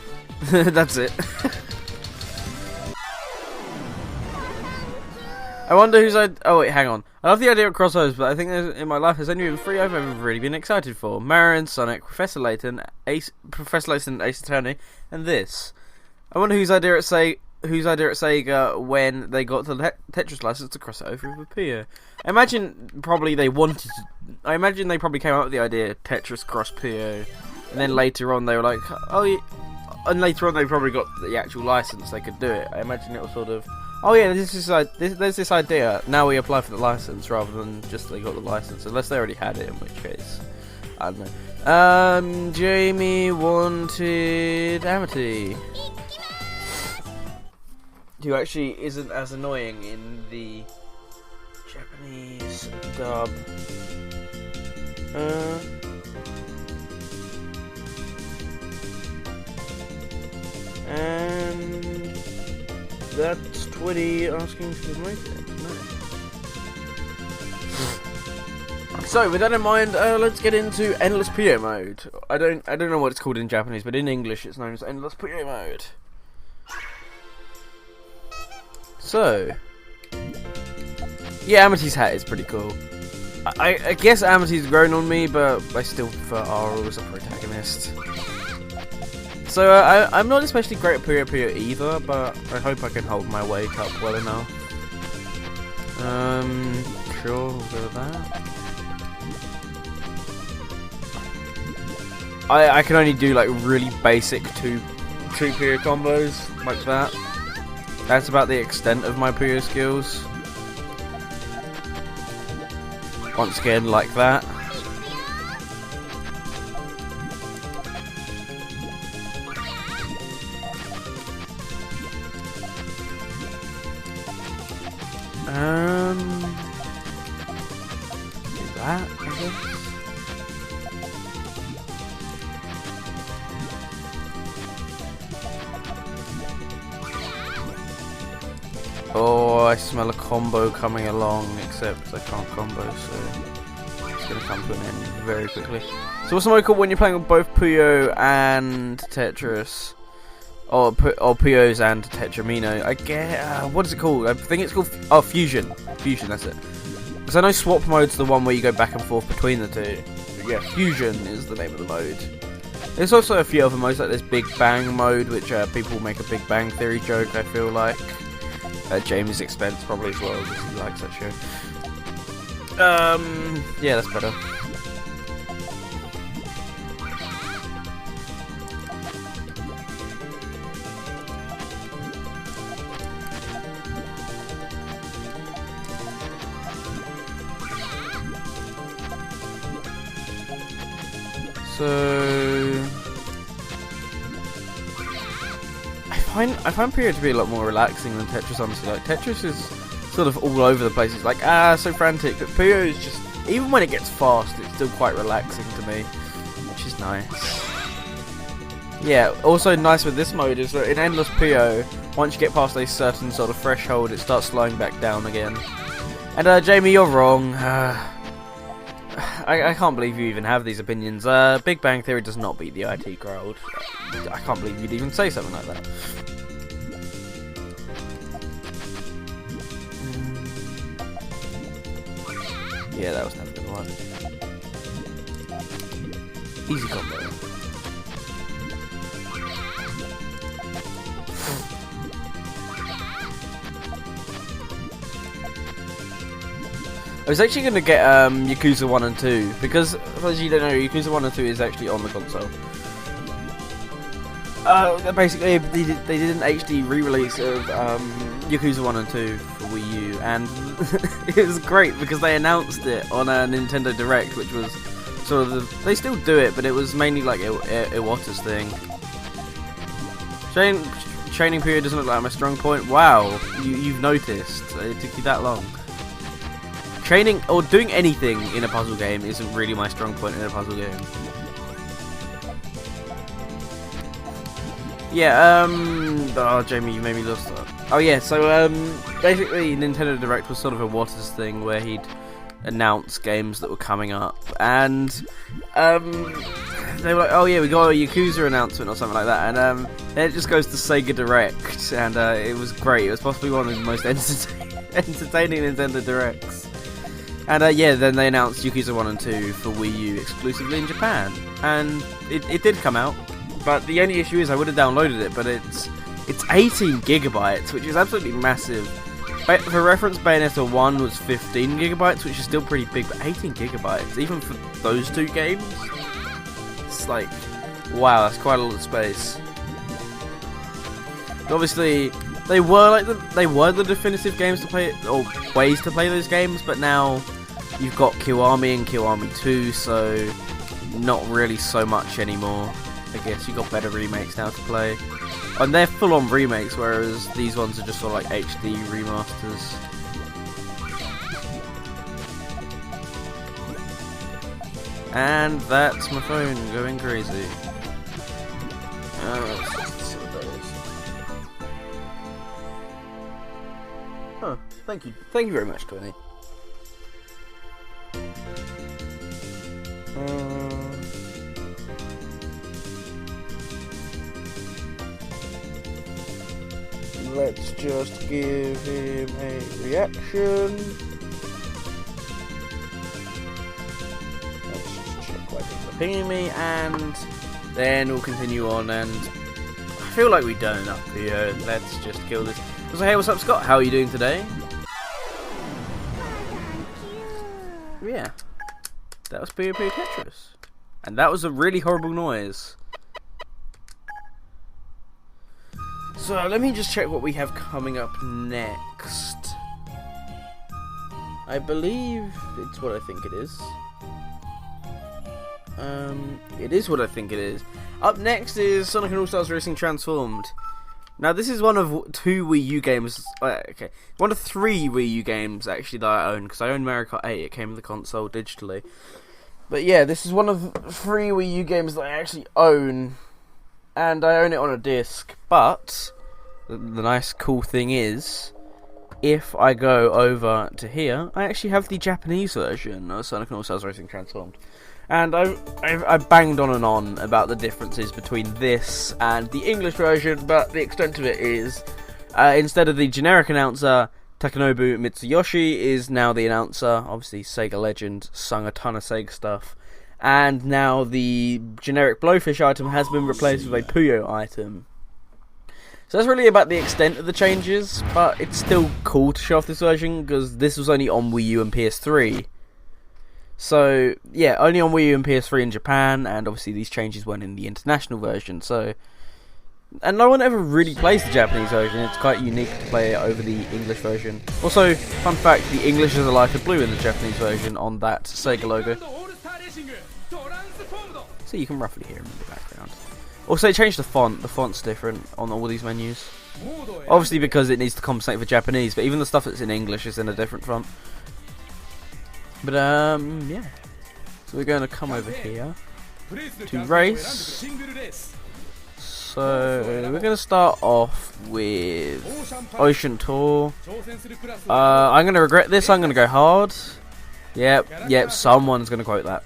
[SPEAKER 1] That's it. I wonder who's Oh wait, hang on. I love the idea of crossovers, but I think in my life there's only been 3 I've ever really been excited for: Mario, Sonic, Professor Layton, Ace Attorney, and this. I wonder whose idea at Sega when they got the Tetris license to cross it over with Pia. I imagine they probably came up with the idea Tetris cross Pia, and then later on they were like, oh yeah, and later on they probably got the actual license, they could do it. I imagine it was sort of, oh yeah, there's this idea, now we apply for the license, rather than just they got the license, unless they already had it, in which case, I don't know. Jamie wanted Amity, who actually isn't as annoying in the Japanese dub. And that's Twitty asking for my pick. No. So with that in mind, let's get into Endless PO mode. I don't know what it's called in Japanese, but in English it's known as Endless PO mode. So, yeah, Amity's hat is pretty cool. I guess Amity's grown on me, but I still prefer Aru as a protagonist. So, I'm not especially great at Puyo Puyo either, but I hope I can hold my weight up well enough. Sure, we'll go with that. I can only do like really basic two Puyo combos, like that. That's about the extent of my Puyo skills. Once again, like that. Do that, I guess. Oh, I smell a combo coming along, except I can't combo, so it's going to come to an end very quickly. So what's the mode called when you're playing with both Puyo and Tetris? Or Puyos and Tetramino? I get, what is it called? I think it's called, Fusion. Fusion, that's it. Because I know swap mode's the one where you go back and forth between the two. But yeah, Fusion is the name of the mode. There's also a few other modes, like this Big Bang mode, which people make a Big Bang Theory joke, I feel like. At Jamie's expense, probably as well, because he likes that show. Yeah, that's better. So I find Period to be a lot more relaxing than Tetris, honestly. Like, Tetris is sort of all over the place. It's like, so frantic. But Puyo is just, even when it gets fast, it's still quite relaxing to me, which is nice. Yeah, also nice with this mode is that in Endless Puyo, once you get past a certain sort of threshold, it starts slowing back down again. And Jamie, you're wrong. I can't believe you even have these opinions. Big Bang Theory does not beat the IT crowd. I can't believe you'd even say something like that. Yeah, that was never gonna work. Easy combo. I was actually going to get Yakuza 1 and 2, because, as you don't know, Yakuza 1 and 2 is actually on the console. Basically, they did an HD re-release of Yakuza 1 and 2 for Wii U, and it was great, because they announced it on a Nintendo Direct, which was sort of they still do it, but it was mainly like Iwata's thing. Training period doesn't look like my strong point. Wow, you've noticed. It took you that long. Training or doing anything in a puzzle game isn't really my strong point in a puzzle game. Yeah, oh Jamie, you made me lost that. Oh yeah, so basically Nintendo Direct was sort of a Waters thing where he'd announce games that were coming up, and they were like, oh yeah, we got a Yakuza announcement or something like that, and then it just goes to Sega Direct, and it was great. It was possibly one of the most entertaining Nintendo Directs. And yeah, then they announced Yakuza 1 and 2 for Wii U exclusively in Japan, and it did come out. But the only issue is I would have downloaded it, but it's 18 gigabytes, which is absolutely massive. For reference, Bayonetta 1 was 15 gigabytes, which is still pretty big, but 18 gigabytes, even for those two games, it's like, wow, that's quite a lot of space. Obviously, they were the definitive games to play, or ways to play those games, but now you've got Kiwami and Kiwami 2, so not really so much anymore. I guess you got better remakes now to play. And they're full-on remakes, whereas these ones are just sort of like HD remasters. And that's my phone going crazy. Let's see what that is. Huh, thank you. Thank you very much, Tony. Let's just give him a reaction. Let's just check why people are pinging me, and then we'll continue on. And I feel like we've done enough here. Let's just kill this. So hey, what's up, Scott? How are you doing today? Yeah, that was PvP Tetris, and that was a really horrible noise. So let me just check what we have coming up next. I believe it's what I think it is. It is what I think it is. Up next is Sonic and All-Stars Racing Transformed. Now, this is one of two Wii U games. Okay, one of three Wii U games actually that I own, because I own Mario Kart 8. It came with the console digitally. But yeah, this is one of three Wii U games that I actually own, and I own it on a disc. But the nice, cool thing is, if I go over to here, I actually have the Japanese version of Sonic and All-Stars Racing Transformed. And I banged on and on about the differences between this and the English version, but the extent of it is, instead of the generic announcer, Takanobu Mitsuyoshi is now the announcer. Obviously, Sega legend, sung a ton of Sega stuff. And now the generic Blowfish item has been replaced with a Puyo item. So that's really about the extent of the changes, but it's still cool to show off this version, because this was only on Wii U and PS3. So, yeah, only on Wii U and PS3 in Japan, and obviously these changes weren't in the international version, so... And no one ever really plays the Japanese version. It's quite unique to play it over the English version. Also, fun fact, the English is a lighter blue in the Japanese version on that Sega logo. So you can roughly hear him in the background. Also, it changed the font. The font's different on all these menus. Obviously because it needs to compensate for Japanese, but even the stuff that's in English is in a different font. But, yeah. So we're going to come over here to race. So, we're going to start off with Ocean Tour. I'm going to regret this. I'm going to go hard. Yep, someone's going to quote that.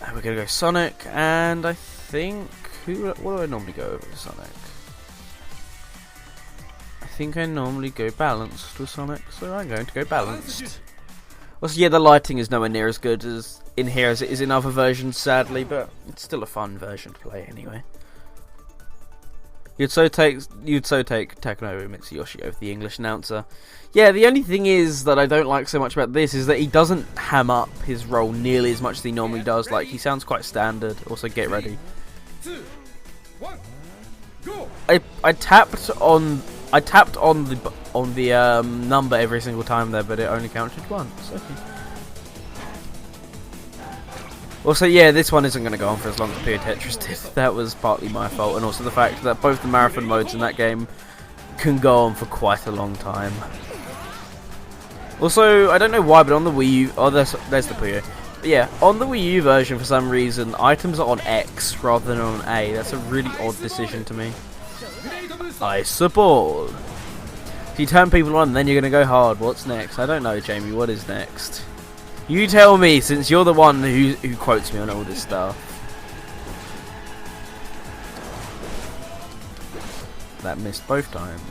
[SPEAKER 1] And we're going to go Sonic, and I think... what do I normally go over with Sonic? I think I normally go balanced with Sonic, so I'm going to go balanced. Also, yeah, the lighting is nowhere near as good as in here as it is in other versions, sadly, but it's still a fun version to play anyway. You'd so take Takanobu Mitsuyoshi over the English announcer. Yeah, the only thing is that I don't like so much about this is that he doesn't ham up his role nearly as much as he normally does. Like, he sounds quite standard. Also, get ready. I tapped on the number every single time there, but it only counted once. Okay. Also, yeah, this one isn't going to go on for as long as Pure Tetris did. That was partly my fault, and also the fact that both the marathon modes in that game can go on for quite a long time. Also, I don't know why, but on the Wii U... Oh, there's the Puyo. But yeah, on the Wii U version, for some reason, items are on X rather than on A. That's a really odd decision to me. Ice ball. So you turn people on, and then you're going to go hard. What's next? I don't know, Jamie. What is next? You tell me, since you're the one who quotes me on all this stuff. That missed both times.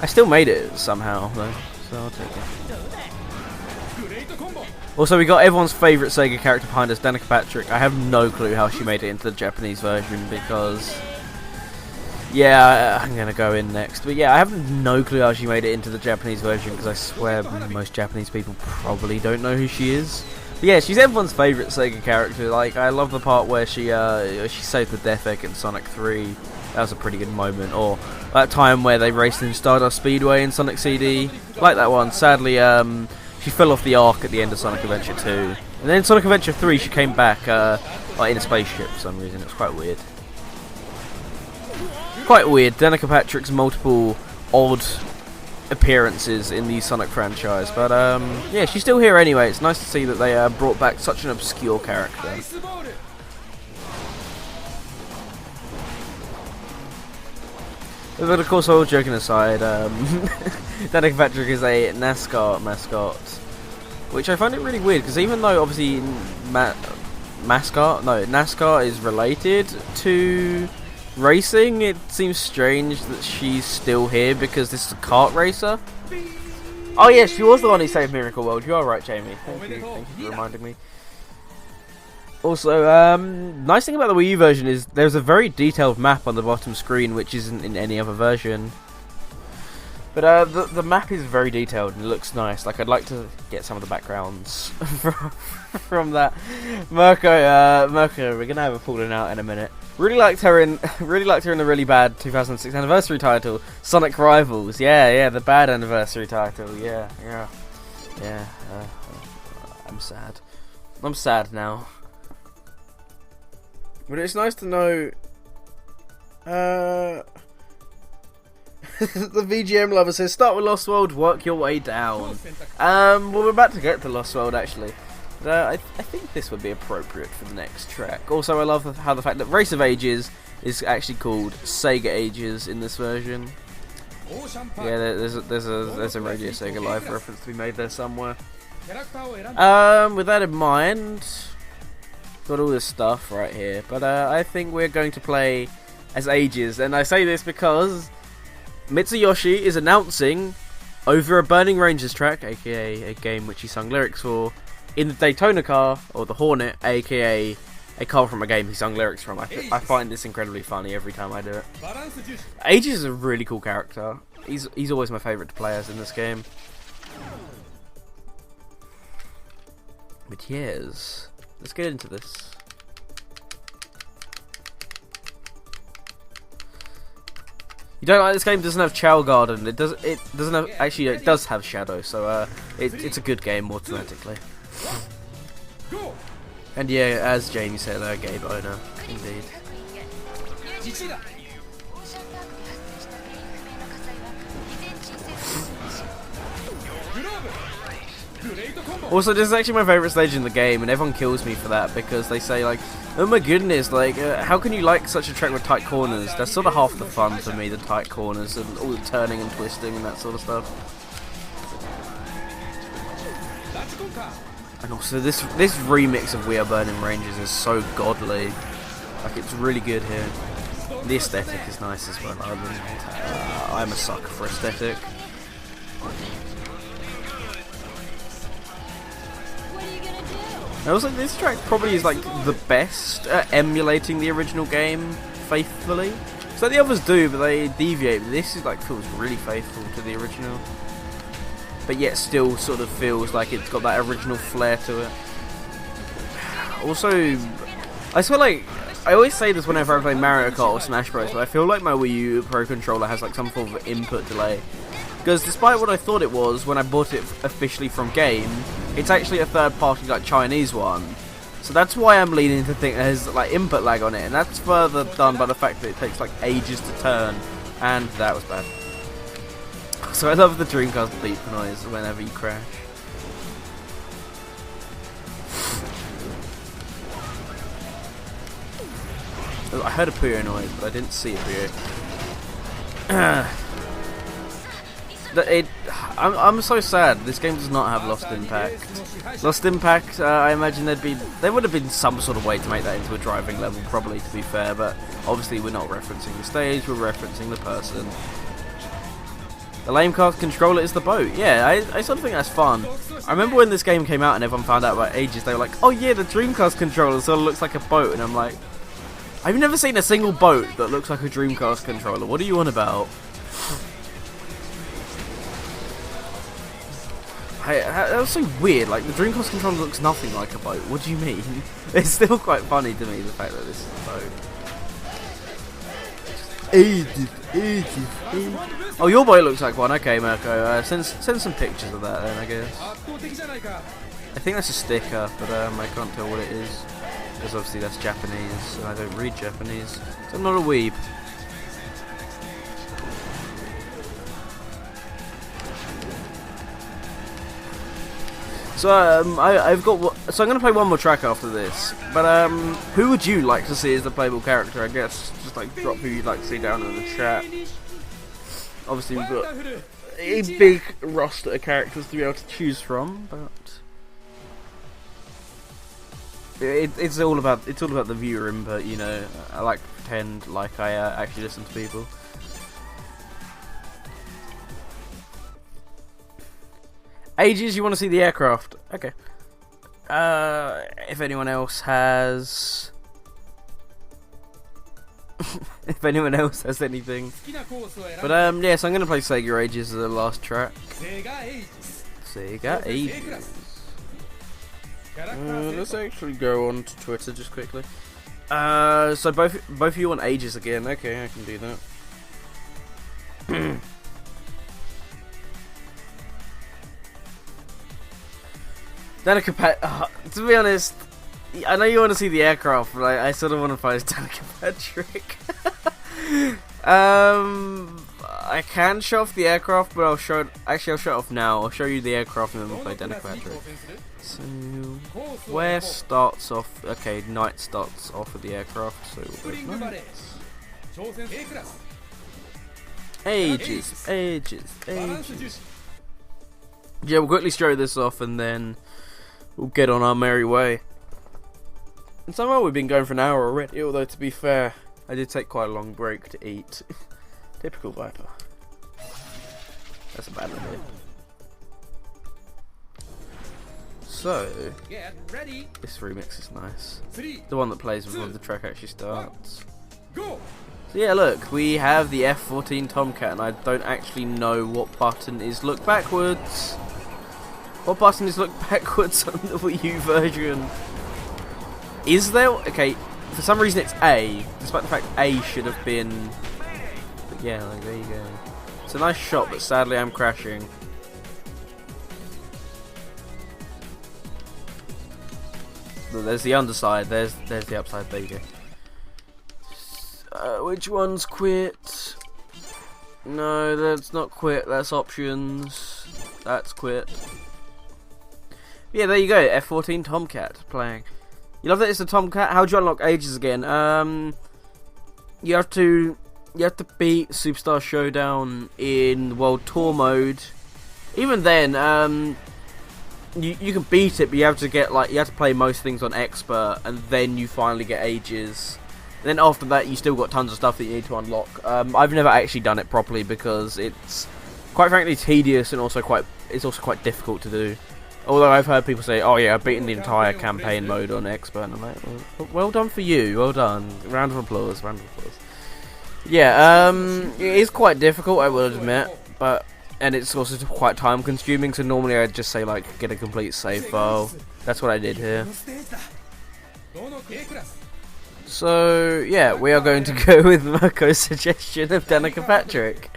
[SPEAKER 1] I still made it somehow, though, so I'll take it. Also, we got everyone's favourite Sega character behind us, Danica Patrick. I have no clue how she made it into the Japanese version, because... Yeah, I'm going to go in next. But yeah, I have no clue how she made it into the Japanese version, because I swear most Japanese people probably don't know who she is. But yeah, she's everyone's favourite Sega character. Like, I love the part where she saved the Death Egg in Sonic 3. That was a pretty good moment. Or that time where they raced in Stardust Speedway in Sonic CD. Like that one. Sadly, she fell off the arc at the end of Sonic Adventure 2. And then in Sonic Adventure 3, she came back like in a spaceship for some reason. It was quite weird. Quite weird. Danica Patrick's multiple odd appearances in the Sonic franchise, but yeah, she's still here anyway. It's nice to see that they brought back such an obscure character. But of course, all joking aside, Danica Patrick is a NASCAR mascot, which I find it really weird, because even though obviously NASCAR is related to racing, it seems strange that she's still here, because this is a kart racer. Oh yeah, she was the one who saved Miracle World. You are right, Jamie. Thank you for reminding me. Also, nice thing about the Wii U version is there's a very detailed map on the bottom screen, which isn't in any other version. But the map is very detailed and it looks nice. Like, I'd like to get some of the backgrounds from that. Mirko, we're gonna have a falling out in a minute. Really liked her in the really bad 2006 anniversary title, Sonic Rivals. Yeah, the bad anniversary title. Yeah. I'm sad. I'm sad now. But it's nice to know. The VGM lover says, start with Lost World, work your way down. Well, we're about to get to Lost World actually. I think this would be appropriate for the next track. Also, I love how the fact that Race of Ages is actually called Sega Ages in this version. Yeah, there's a Radio Sega Live reference to be made there somewhere. With that in mind, got all this stuff right here. But I think we're going to play as Ages, and I say this because Mitsuyoshi is announcing over a Burning Rangers track, aka a game which he sung lyrics for, in the Daytona car, or the Hornet, aka a car from a game he sung lyrics from. I find this incredibly funny every time I do it. Ages is a really cool character. He's always my favourite to play as in this game. But yes, let's get into this. You don't like this game? Doesn't have Chow Garden. It doesn't have. Actually, it does have Shadow, so it's a good game automatically. And yeah, as Jamie said, game owner, indeed. Also, this is actually my favourite stage in the game, and everyone kills me for that because they say like, oh my goodness, like how can you like such a track with tight corners? That's sort of half the fun for me, the tight corners and all the turning and twisting and that sort of stuff. And also this remix of We Are Burning Rangers is so godly. Like, it's really good here. The aesthetic is nice as well. I'm a sucker for aesthetic. I also think this track probably is like the best at emulating the original game faithfully. So the others do, but they deviate. This is like feels really faithful to the original, but yet still sort of feels like it's got that original flair to it. Also, I feel like I always say this whenever I play Mario Kart or Smash Bros, but I feel like my Wii U Pro Controller has like some form of input delay. Because despite what I thought it was when I bought it officially from Game, it's actually a third-party like Chinese one. So that's why I'm leaning to think it has like input lag on it, and that's further done by the fact that it takes like ages to turn, and that was bad. So I love the Dreamcast beep noise whenever you crash. I heard a Puyo noise, but I didn't see a Puyo. I'm so sad. This game does not have Lost Impact. Lost Impact, I imagine there would have been some sort of way to make that into a driving level, probably, to be fair, but obviously we're not referencing the stage, we're referencing the person. The Lamecast controller is the boat. Yeah, I sort of think that's fun. I remember when this game came out and everyone found out about Ages, they were like, oh yeah, the Dreamcast controller sort of looks like a boat, and I'm like, I've never seen a single boat that looks like a Dreamcast controller. What are you on about? That was so weird. Like, the Dreamcast controller looks nothing like a boat. What do you mean? It's still quite funny to me, the fact that this is a boat. Oh, your boat looks like one. Okay, Mirko. Send some pictures of that then, I guess. I think that's a sticker, but I can't tell what it is. Because obviously that's Japanese, and I don't read Japanese, so I'm not a weeb. So I've got. So I'm gonna play one more track after this. But who would you like to see as the playable character? I guess just like drop who you'd like to see down in the chat. Obviously we've got a big roster of characters to be able to choose from, but it's all about the viewer input. You know, I like to pretend like I actually listen to people. Ages, you want to see the aircraft? Okay. If anyone else has... if anyone else has anything. But yeah, so I'm going to play Sega Ages as the last track. Sega Ages. Let's actually go on to Twitter just quickly. So both of you want Ages again. Okay, I can do that. Danica to be honest, I know you want to see the aircraft, but I sort of want to find Danica Patrick. I can show off the aircraft, but I'll show it. Actually, I'll show it off now. I'll show you the aircraft and then we'll play Danica Patrick. So, where starts off? Okay, Knight starts off with the aircraft. So we'll go Knight. Ages. Yeah, we'll quickly show this off and then we'll get on our merry way. And somehow we've been going for an hour already, although to be fair, I did take quite a long break to eat. Typical Viper. That's a bad idea. So, this remix is nice. The one that plays before the track actually starts. So yeah, look, we have the F-14 Tomcat, and I don't actually know what button is look backwards. What button is look backwards on the Wii U version? Is there? Okay, for some reason it's A, despite the fact A should have been. But yeah, like, there you go. It's a nice shot, but sadly I'm crashing. Look, there's the underside. There's the upside. There you go. Which one's quit? No, that's not quit. That's options. That's quit. Yeah, there you go. F-14 Tomcat playing. You love that it's a Tomcat. How do you unlock ages again? You have to beat Superstar Showdown in World Tour mode. Even then, you can beat it, but you have to get you have to play most things on Expert, and then you finally get ages. And then after that, you still got tons of stuff that you need to unlock. I've never actually done it properly because it's quite frankly tedious and also quite difficult to do. Although I've heard people say, "Oh yeah, I've beaten the entire campaign mode on Expert," and I'm like, "Well done for you, well done." Round of applause, round of applause. Yeah, it is quite difficult, I will admit, and it's also quite time consuming. So normally I'd just say get a complete save file. That's what I did here. So yeah, we are going to go with Mirko's suggestion of Danica Patrick.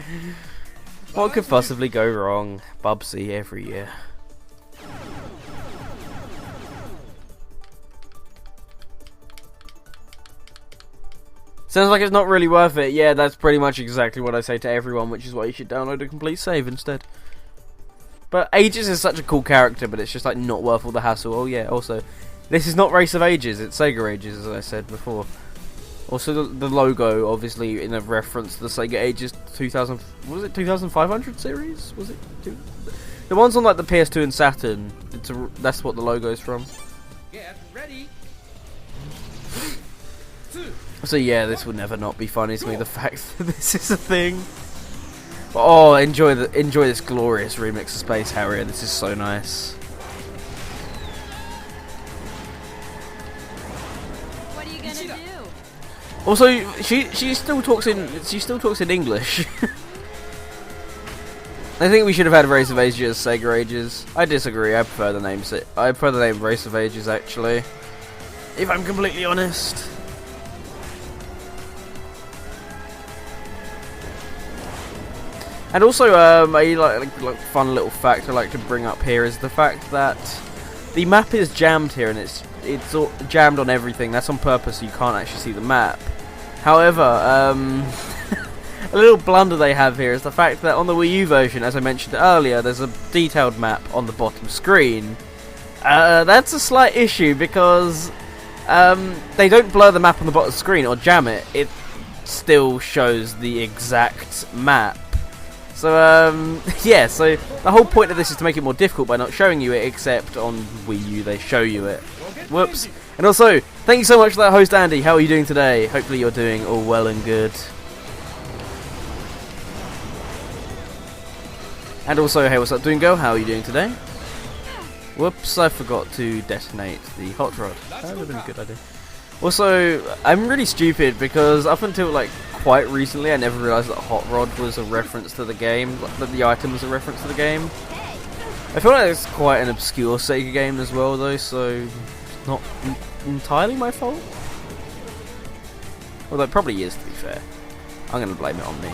[SPEAKER 1] What could possibly go wrong? Bubsy every year. Sounds like it's not really worth it. Yeah, that's pretty much exactly what I say to everyone, which is why you should download a complete save instead. But Ages is such a cool character, but it's just not worth all the hassle. Oh yeah, also, this is not Race of Ages, it's Sega Ages, as I said before. Also, the logo, obviously, in a reference to the Sega Ages 2000, what was it, 2500 series? Was it? The ones on the PS2 and Saturn, that's what the logo is from.
[SPEAKER 2] Get ready.
[SPEAKER 1] So yeah, this would never not be funny to me, the fact that this is a thing. Oh, enjoy this glorious remix of Space Harrier. This is so nice.
[SPEAKER 3] What are you gonna do?
[SPEAKER 1] Also, she still talks in English. I think we should have had Race of Ages, Sega Ages. I disagree. I prefer the name Race of Ages actually. If I'm completely honest. And also, a fun little fact I like to bring up here is the fact that the map is jammed here, and it's jammed on everything. That's on purpose, so you can't actually see the map. However, a little blunder they have here is the fact that on the Wii U version, as I mentioned earlier, there's a detailed map on the bottom screen. That's a slight issue because they don't blur the map on the bottom screen or jam it. It still shows the exact map. So, yeah, so the whole point of this is to make it more difficult by not showing you it, except on Wii U they show you it. Whoops. And also, thank you so much for that, host Andy. How are you doing today? Hopefully you're doing all well and good. And also, hey, what's up, Doing Girl? How are you doing today? Whoops, I forgot to detonate the hot rod. That would have been a good idea. Also, I'm really stupid because up until quite recently I never realised that Hot Rod was a reference to the game, that the item was a reference to the game. I feel like it's quite an obscure Sega game as well though, so it's not entirely my fault. Although it probably is, to be fair. I'm going to blame it on me.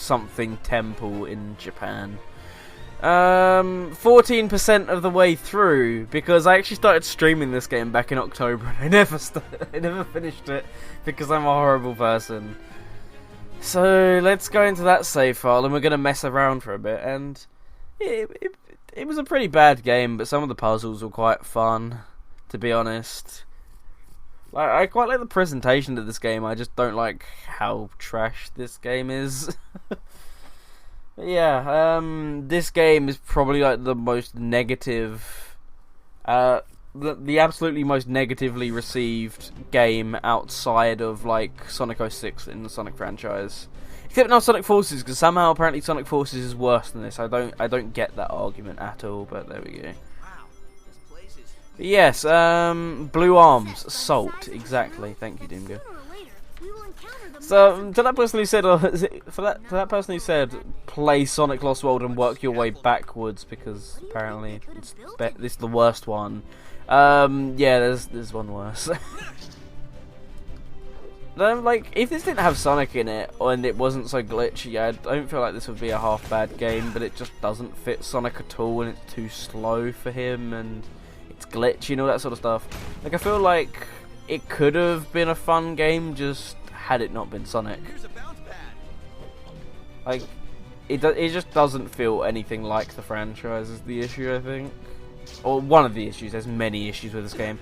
[SPEAKER 1] something temple in Japan. 14% of the way through, because I actually started streaming this game back in October and I never finished it because I'm a horrible person. So let's go into that save file and we're gonna mess around for a bit. And it was a pretty bad game, but some of the puzzles were quite fun, to be honest. Like, I quite like the presentation of this game. I just don't like how trash this game is. Yeah, this game is probably like the most negative, the absolutely most negatively received game outside of like Sonic 06 in the Sonic franchise. Except now Sonic Forces, because somehow apparently Sonic Forces is worse than this. I don't get that argument at all, but there we go. But yes, Blue Arms, Assault, exactly. Thank you, Doomgo. So to that person who said, for that person who said, play Sonic Lost World and work your way backwards because apparently this is the worst one. Yeah, there's one worse. Like, if this didn't have Sonic in it and it wasn't so glitchy, I don't feel like this would be a half bad game. But it just doesn't fit Sonic at all, and it's too slow for him, and it's glitchy and all that sort of stuff. Like, I feel like it could have been a fun game just had it not been Sonic. Like, it just doesn't feel anything like the franchise is the issue, I think. Or one of the issues. There's many issues with this game.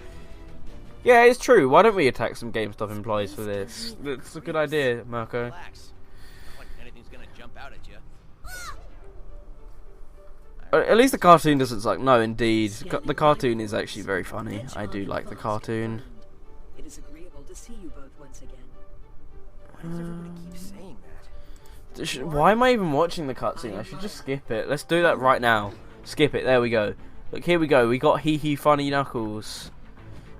[SPEAKER 1] Yeah, it's true. Why don't we attack some GameStop employees for this? It's a good idea, Marco. At least the cartoon doesn't suck. No, indeed. The cartoon is actually very funny. I do like the cartoon.
[SPEAKER 4] It is agreeable to see you both once again.
[SPEAKER 2] Why does everybody keep saying that?
[SPEAKER 1] Why am I even watching the cutscene? I should just skip it. Let's do that right now. Skip it. There we go. Look, here we go. We got Hee Hee Funny Knuckles,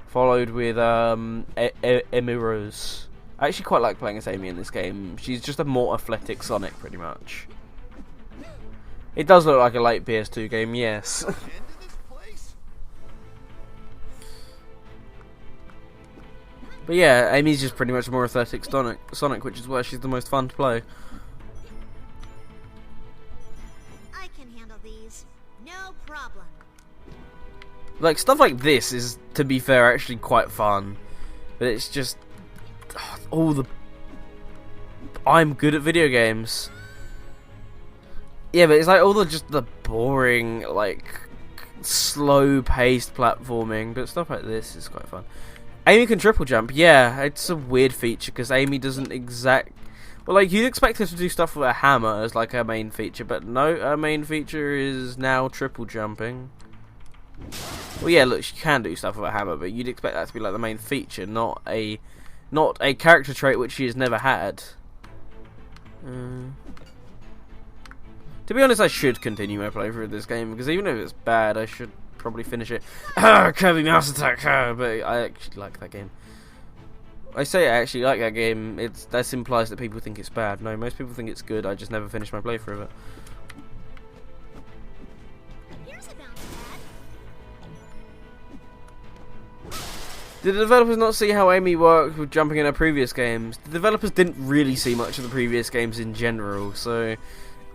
[SPEAKER 1] followed with Amy Rose. I actually quite like playing as Amy in this game. She's just a more athletic Sonic, pretty much. It does look like a late PS2 game, yes. But yeah, Amy's just pretty much a more athletic Sonic, which is why she's the most fun to play.
[SPEAKER 3] I can handle these. No problem.
[SPEAKER 1] Like, stuff like this is, to be fair, actually quite fun. But it's just all the... I'm good at video games. Yeah, but it's like all the boring, like, slow-paced platforming. But stuff like this is quite fun. Amy can triple jump. Yeah, it's a weird feature because Amy doesn't well, like, you'd expect her to do stuff with a hammer as like her main feature, but no, her main feature is now triple jumping. Well, yeah, look, she can do stuff with a hammer, but you'd expect that to be like the main feature, not a character trait which she has never had. To be honest, I should continue my playthrough of this game because even if it's bad, I should probably finish it. Kirby Mouse Attack, but I actually like that game. I say I actually like that game. That implies that people think it's bad. No, most people think it's good. I just never finished my playthrough of it.
[SPEAKER 3] Here's a bounce pad.
[SPEAKER 1] Did the developers not see how Amy worked with jumping in her previous games? The developers didn't really see much of the previous games in general, so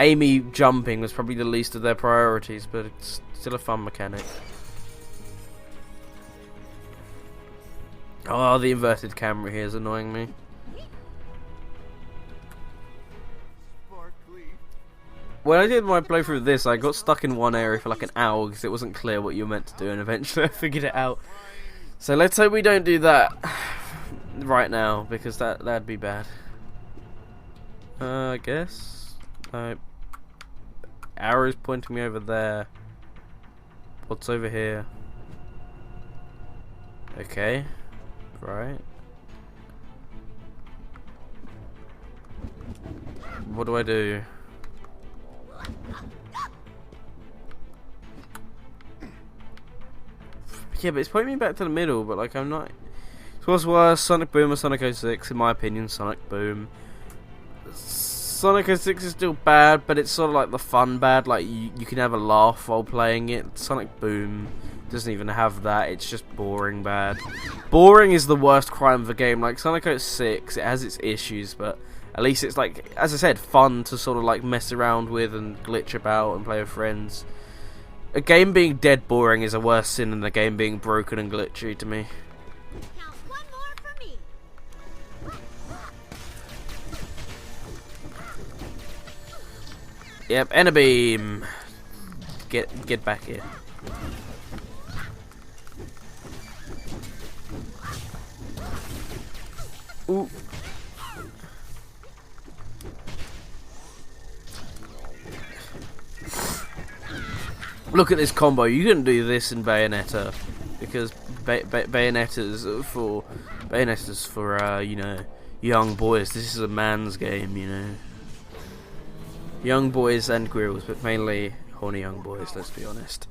[SPEAKER 1] Amy jumping was probably the least of their priorities, but it's still a fun mechanic. Oh, the inverted camera here is annoying me. When I did my playthrough of this, I got stuck in one area for like an hour because it wasn't clear what you were meant to do, and eventually I figured it out. So let's hope we don't do that right now, because that'd be bad. I guess. Arrow's pointing me over there. What's over here? Okay. Right. What do I do? Yeah, but it's pointing me back to the middle, but like I'm not... So what's worse, Sonic Boom or Sonic 06? In my opinion, Sonic Boom. Sonic 06 is still bad, but it's sort of like the fun bad, like you can have a laugh while playing it. Sonic Boom doesn't even have that, it's just boring bad. Boring is the worst crime of the game. Like Sonic 06, it has its issues, but At least it's like, as I said, fun to sort of like mess around with and glitch about and play with friends. A game being dead boring is a worse sin than the game being broken and glitchy to me.
[SPEAKER 3] Count one more for me.
[SPEAKER 1] Yep, Beam. Get back here. Ooh. Look at this combo. You couldn't do this in Bayonetta because Bayonetta's for you know, young boys. This is a man's game, you know. Young boys and girls, but mainly horny young boys. Let's be honest.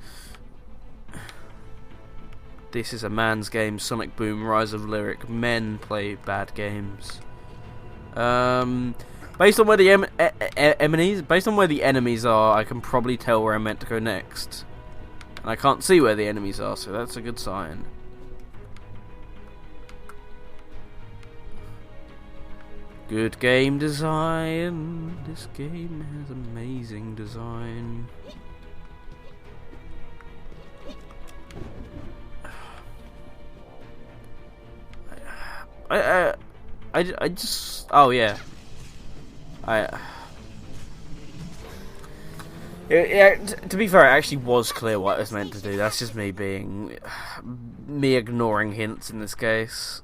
[SPEAKER 1] This is a man's game. Sonic Boom, Rise of Lyric. Men play bad games. Based on where the enemies are, I can probably tell where I'm meant to go next. And I can't see where the enemies are, so that's a good sign. Good game design. This game has amazing design. I just, oh yeah. Yeah, to be fair, it actually was clear what it was meant to do. That's just me ignoring hints in this case.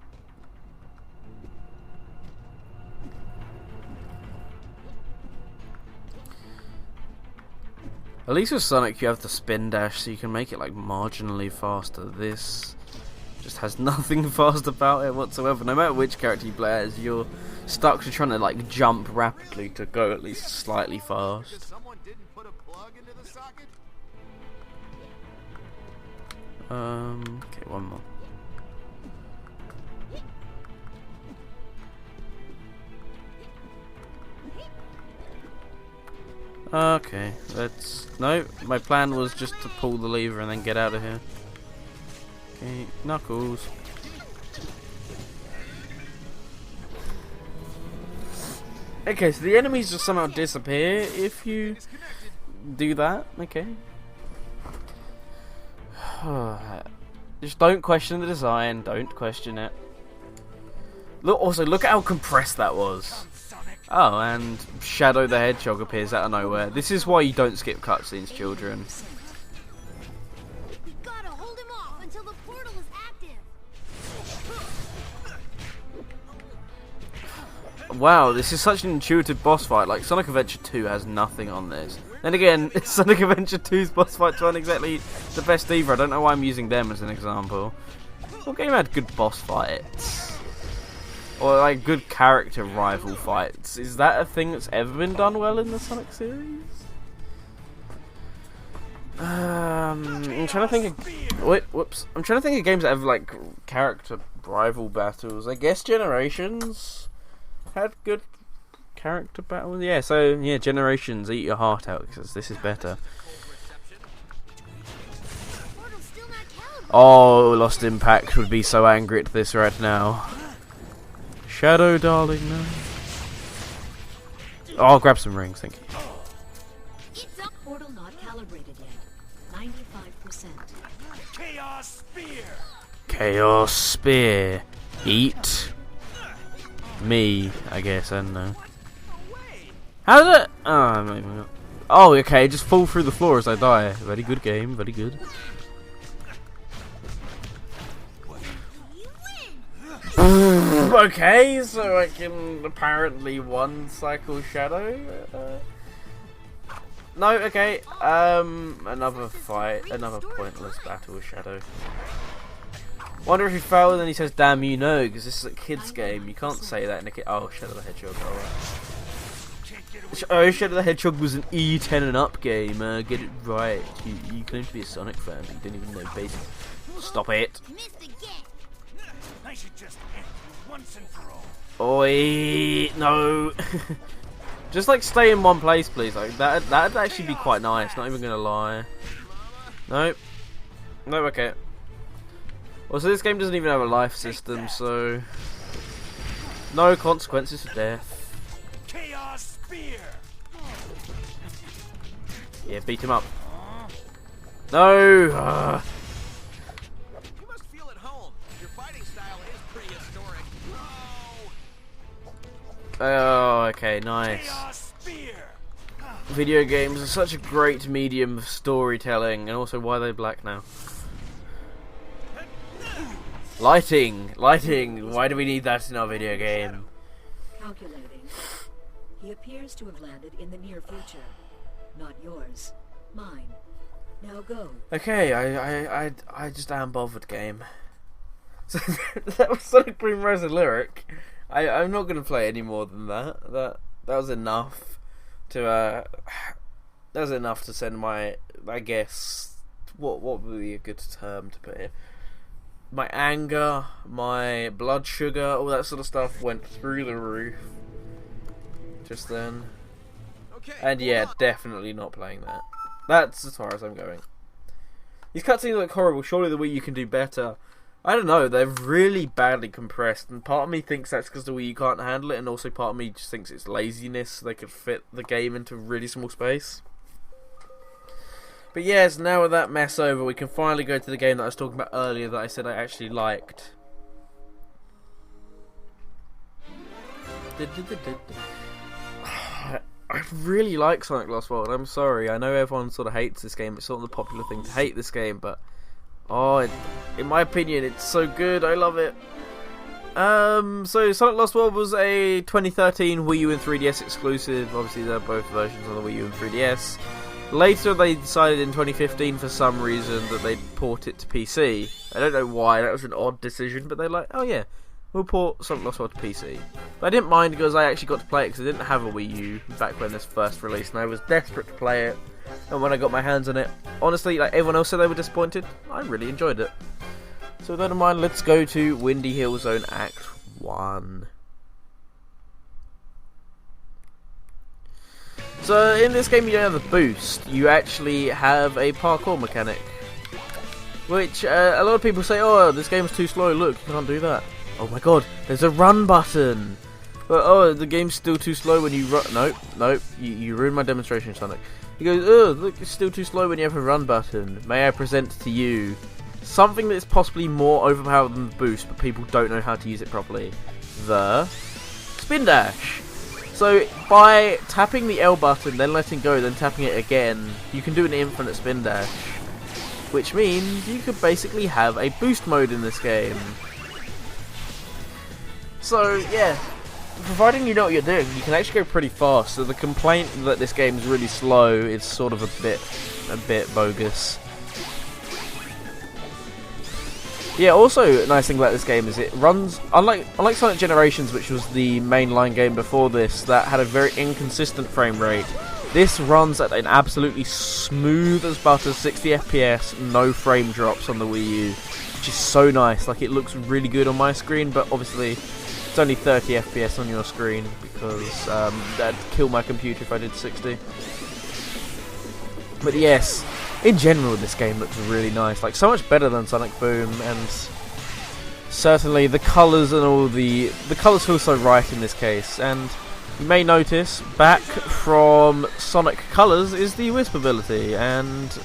[SPEAKER 1] At least with Sonic you have the spin dash, so you can make it like marginally faster. This just has nothing fast about it whatsoever. No matter which character you play as, you're stuck to trying to like jump rapidly to go at least slightly fast.
[SPEAKER 2] Someone didn't put a plug into the socket?
[SPEAKER 1] Okay, one more. Okay, no, my plan was just to pull the lever and then get out of here. Okay, Knuckles. Okay, so the enemies just somehow disappear if you do that. Okay. Just don't question the design. Don't question it. Look. Also, look at how compressed that was. Oh, and Shadow the Hedgehog appears out of nowhere. This is why you don't skip cutscenes, children.
[SPEAKER 3] We gotta hold him off until the portal is active.
[SPEAKER 1] Wow, this is such an intuitive boss fight. Like, Sonic Adventure 2 has nothing on this. Then again, Sonic Adventure 2's boss fights aren't exactly the best either. I don't know why I'm using them as an example. What game had good boss fights? Or like good character rival fights? Is that a thing that's ever been done well in the Sonic series? I'm trying to think of I'm trying to think of games that have like character rival battles. I guess Generations had good character battles. Yeah, so yeah, Generations, eat your heart out because this is better. Oh, Lost Impact would be so angry at this right now. Shadow, darling, no. Oh, I'll grab some rings, thank you.
[SPEAKER 4] Portal not calibrated yet. 95%.
[SPEAKER 2] Chaos Spear!
[SPEAKER 1] Chaos Spear. Eat me, I guess, I don't know. How does it? Oh, I'm not even... Oh, okay, just fall through the floor as I die. Very good game, very good. Okay, so I can apparently one-cycle Shadow. No, okay. Another fight, another pointless battle with Shadow. Wonder if he failed and then he says, "Damn you, no," because this is a kid's game. You can't say that in a kid. Oh, Shadow the Hedgehog. Alright. Oh, Shadow the Hedgehog was an E10 and up game. Get it right. You claim to be a Sonic fan, but you didn't even know basics. Stop it.
[SPEAKER 2] I should just end you once and for all.
[SPEAKER 1] Oi, no. Just like stay in one place, please. Like that'd actually be quite nice. Not even gonna lie. Nope. Nope. Okay. Also, this game doesn't even have a life system, so no consequences for death.
[SPEAKER 2] Chaos Spear.
[SPEAKER 1] Yeah, beat him up. No!
[SPEAKER 2] You must feel at home. Your fighting style is prehistoric.
[SPEAKER 1] Oh, okay, nice.
[SPEAKER 2] Chaos Spear.
[SPEAKER 1] Video games are such a great medium of storytelling, and also why are they black now? Lighting! Lighting! Why do we need that in our video game?
[SPEAKER 4] Calculating. He appears to have landed in the near future. Not yours. Mine. Now go.
[SPEAKER 1] Okay, I just am bothered, game. So that was Sonic PREsort lyric. I'm not gonna play any more than that. That was enough to that was enough to send my, I guess, what would be a good term to put here? My anger, my blood sugar, all that sort of stuff went through the roof just then.
[SPEAKER 2] Okay.
[SPEAKER 1] And yeah, definitely not playing that. That's as far as I'm going. These cutscenes look horrible. Surely the Wii U can do better. I don't know. They're really badly compressed, and part of me thinks that's because the Wii U can't handle it, and also part of me just thinks it's laziness. So they could fit the game into really small space. But yes, now with that mess over, we can finally go to the game that I was talking about earlier that I said I actually liked. I really like Sonic Lost World. I'm sorry. I know everyone sort of hates this game. It's sort of the popular thing to hate this game, but in my opinion, it's so good. I love it. So Sonic Lost World was a 2013 Wii U and 3DS exclusive. Obviously, they're both versions on the Wii U and 3DS. Later, they decided in 2015 for some reason that they'd port it to PC. I don't know why. That was an odd decision, but they're like, oh yeah, we'll port Sonic Lost World to PC. But I didn't mind because I actually got to play it because I didn't have a Wii U back when this first released, and I was desperate to play it. And when I got my hands on it, honestly, like everyone else said they were disappointed, I really enjoyed it. So with that in mind, let's go to Windy Hill Zone Act 1. So in this game you don't have a boost, you actually have a parkour mechanic. Which a lot of people say, oh, this game's too slow, look, you can't do that. Oh my god, there's a run button! But, oh, the game's still too slow when you run. Nope, you ruined my demonstration, Sonic. He goes, oh, look, it's still too slow when you have a run button. May I present to you something that's possibly more overpowered than the boost, but people don't know how to use it properly. The spin dash. So by tapping the L button, then letting go, then tapping it again, you can do an infinite spin dash. Which means you could basically have a boost mode in this game. So yeah, providing you know what you're doing, you can actually go pretty fast. So the complaint that this game is really slow is sort of a bit bogus. Yeah, also a nice thing about this game is it runs, unlike Sonic Generations, which was the mainline game before this, that had a very inconsistent frame rate. This runs at an absolutely smooth as butter 60 FPS, no frame drops on the Wii U, which is so nice. Like, it looks really good on my screen, but obviously it's only 30 FPS on your screen because that'd kill my computer if I did 60. But yes, in general, this game looks really nice, like so much better than Sonic Boom, and certainly the colours and all the colours feel so right in this case. And you may notice back from Sonic Colors is the Wisp ability, and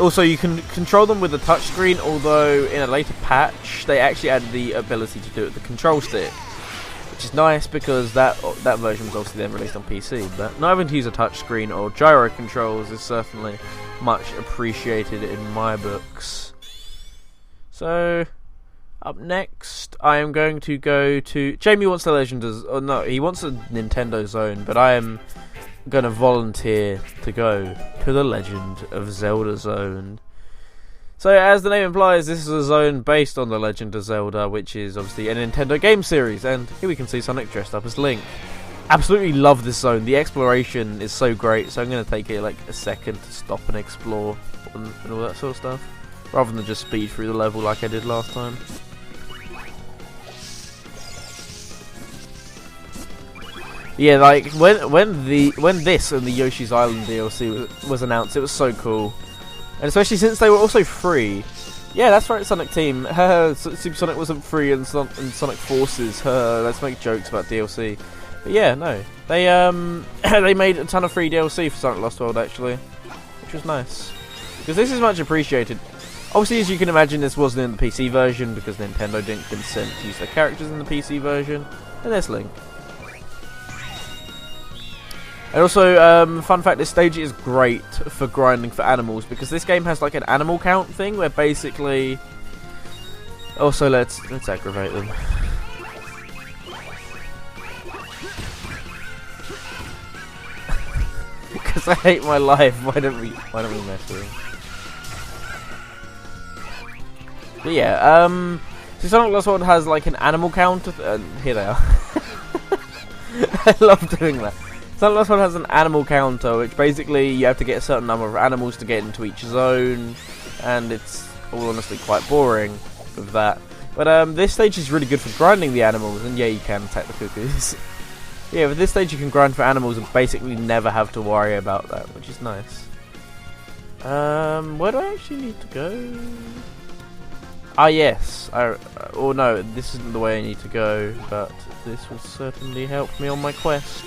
[SPEAKER 1] also you can control them with the touchscreen. Although in a later patch they actually added the ability to do it with the control stick, which is nice because that version was obviously then released on PC. But not having to use a touchscreen or gyro controls is certainly much appreciated in my books. So up next, I am going to go to Jamie wants the Legend of, oh no, he wants a Nintendo Zone, but I am going to volunteer to go to the Legend of Zelda Zone. So, as the name implies, this is a zone based on The Legend of Zelda, which is obviously a Nintendo game series, and here we can see Sonic dressed up as Link. Absolutely love this zone. The exploration is so great, so I'm going to take it like a second to stop and explore and all that sort of stuff, rather than just speed through the level like I did last time. Yeah, like when this and the Yoshi's Island DLC was announced, it was so cool. And especially since they were also free. Yeah, that's right, Sonic Team. Super Sonic wasn't free and Sonic Forces. Let's make jokes about DLC. But yeah, no. They they made a ton of free DLC for Sonic Lost World actually, which was nice. Because this is much appreciated. Obviously, as you can imagine, this wasn't in the PC version because Nintendo didn't consent to use their characters in the PC version. And there's Link. And also, fun fact, this stage is great for grinding for animals because this game has like an animal count thing where basically... Also, let's aggravate them. Because I hate my life. Why don't we mess with them? But yeah, so Sonic Lost World has like an animal count. Here they are. I love doing that. Sonic Lost World has an animal counter, which basically you have to get a certain number of animals to get into each zone, and it's all honestly quite boring with that. But this stage is really good for grinding the animals, and yeah, you can attack the cuckoos. Yeah, with this stage you can grind for animals and basically never have to worry about that, which is nice. Where do I actually need to go? Ah yes, or no, this isn't the way I need to go, but this will certainly help me on my quest.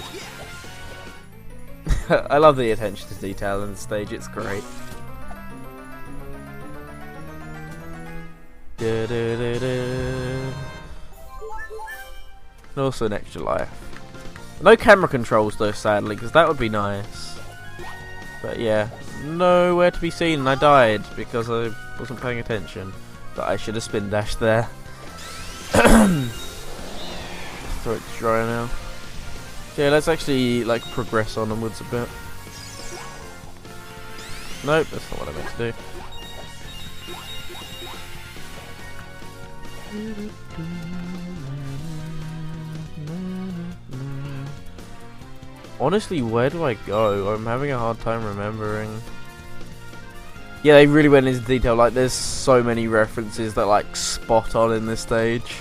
[SPEAKER 1] I love the attention to detail in the stage, it's great. And also an extra life. No camera controls though, sadly, because that would be nice. But yeah, nowhere to be seen, and I died because I wasn't paying attention. But I should have spin dashed there. Throat's dry now. So yeah, let's actually like progress onwards a bit. Nope, that's not what I meant to do. Honestly, where do I go? I'm having a hard time remembering. Yeah, they really went into detail. Like, there's so many references that like spot on in this stage.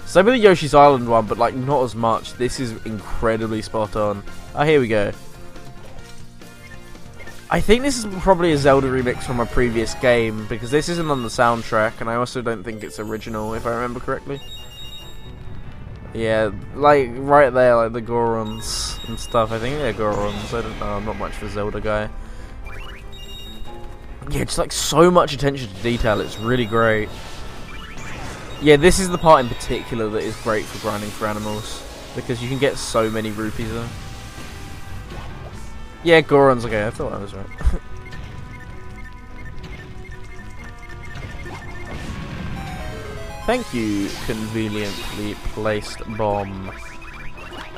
[SPEAKER 1] Same with the Yoshi's Island one, but like not as much. This is incredibly spot on. Oh, here we go. I think this is probably a Zelda remix from a previous game because this isn't on the soundtrack, and I also don't think it's original, if I remember correctly. Yeah, like right there, like the Gorons and stuff. I think they're Gorons. I don't know. I'm not much of a Zelda guy. Yeah, just like so much attention to detail. It's really great. Yeah, this is the part in particular that is great for grinding for animals because you can get so many rupees though. Yeah, Gorons. Okay, I thought I was right. Thank you, conveniently placed bomb.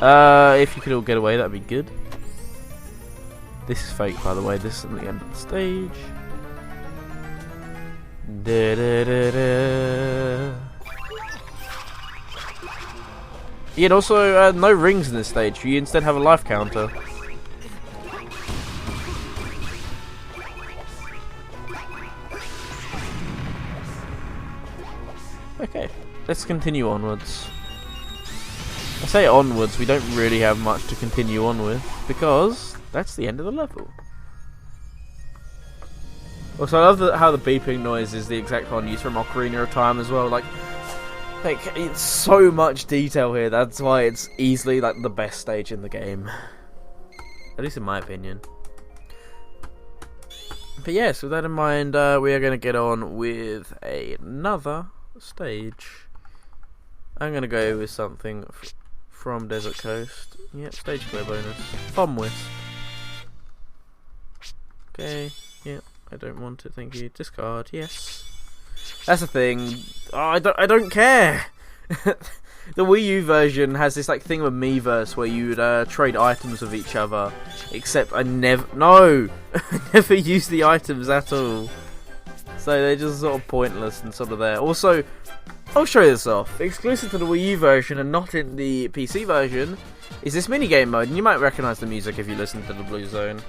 [SPEAKER 1] If you could all get away, that'd be good. This is fake, by the way. This isn't the end of the stage. Yeah, and also no rings in this stage. You instead have a life counter. Okay, let's continue onwards. I say onwards, we don't really have much to continue on with, because that's the end of the level. Also, I love how the beeping noise is the exact one used from Ocarina of Time as well. Like, it's so much detail here, that's why it's easily like the best stage in the game. At least in my opinion. But yes, with that in mind, we are going to get on with another stage. I'm gonna go with something from Desert Coast. Yep, stage clear bonus. Bomb Wisp. Okay, yep, I don't want it, thank you. Discard, yes. That's the thing. Oh, I don't care. The Wii U version has this like thing with Miiverse where you would trade items with each other. Except I never use the items at all. So they're just sort of pointless and sort of there. Also, I'll show you this off. Exclusive to the Wii U version and not in the PC version is this minigame mode. And you might recognise the music if you listen to the Blue Zone.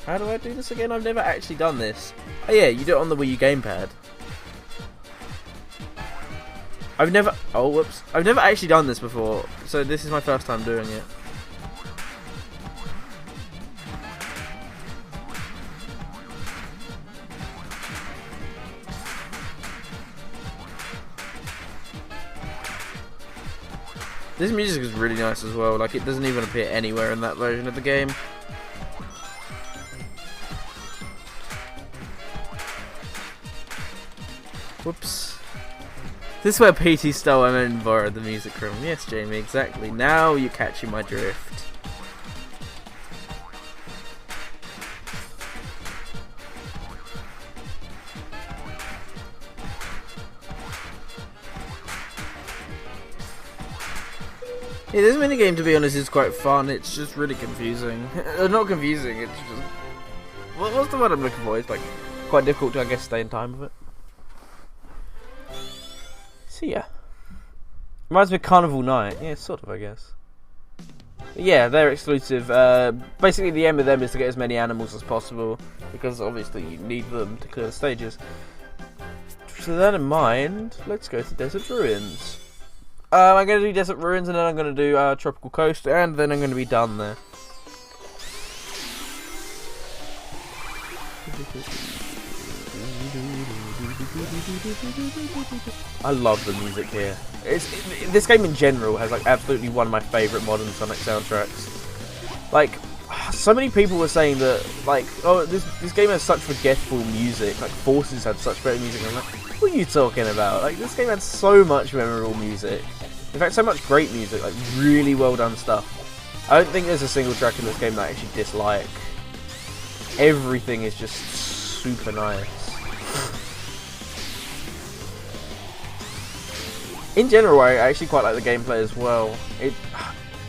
[SPEAKER 1] How do I do this again? I've never actually done this. Oh yeah, you do it on the Wii U gamepad. I've never actually done this before. So this is my first time doing it. This music is really nice as well. Like, it doesn't even appear anywhere in that version of the game. Whoops. This is where PT stole and then borrowed the music from. Yes, Jamie, exactly. Now you're catching my drift. Yeah, this minigame, to be honest, is quite fun. It's just really confusing. Not confusing, it's just... What's the word I'm looking for? It's like quite difficult to, I guess, stay in time with it. So yeah. Reminds me of Carnival Night. Yeah, sort of, I guess. But yeah, they're exclusive. Basically, the aim of them is to get as many animals as possible, because obviously you need them to clear the stages. So with that in mind, let's go to Desert Ruins. I'm going to do Desert Ruins, and then I'm going to do Tropical Coast, and then I'm going to be done there. I love the music here. This game in general has like absolutely one of my favourite modern Sonic soundtracks. Like, so many people were saying that, like, oh, this game has such forgettable music. Like, Forces had such better music. I'm like, what are you talking about? Like, this game had so much memorable music. In fact, so much great music, like really well done stuff. I don't think there's a single track in this game that I actually dislike. Everything is just super nice. In general, I actually quite like the gameplay as well.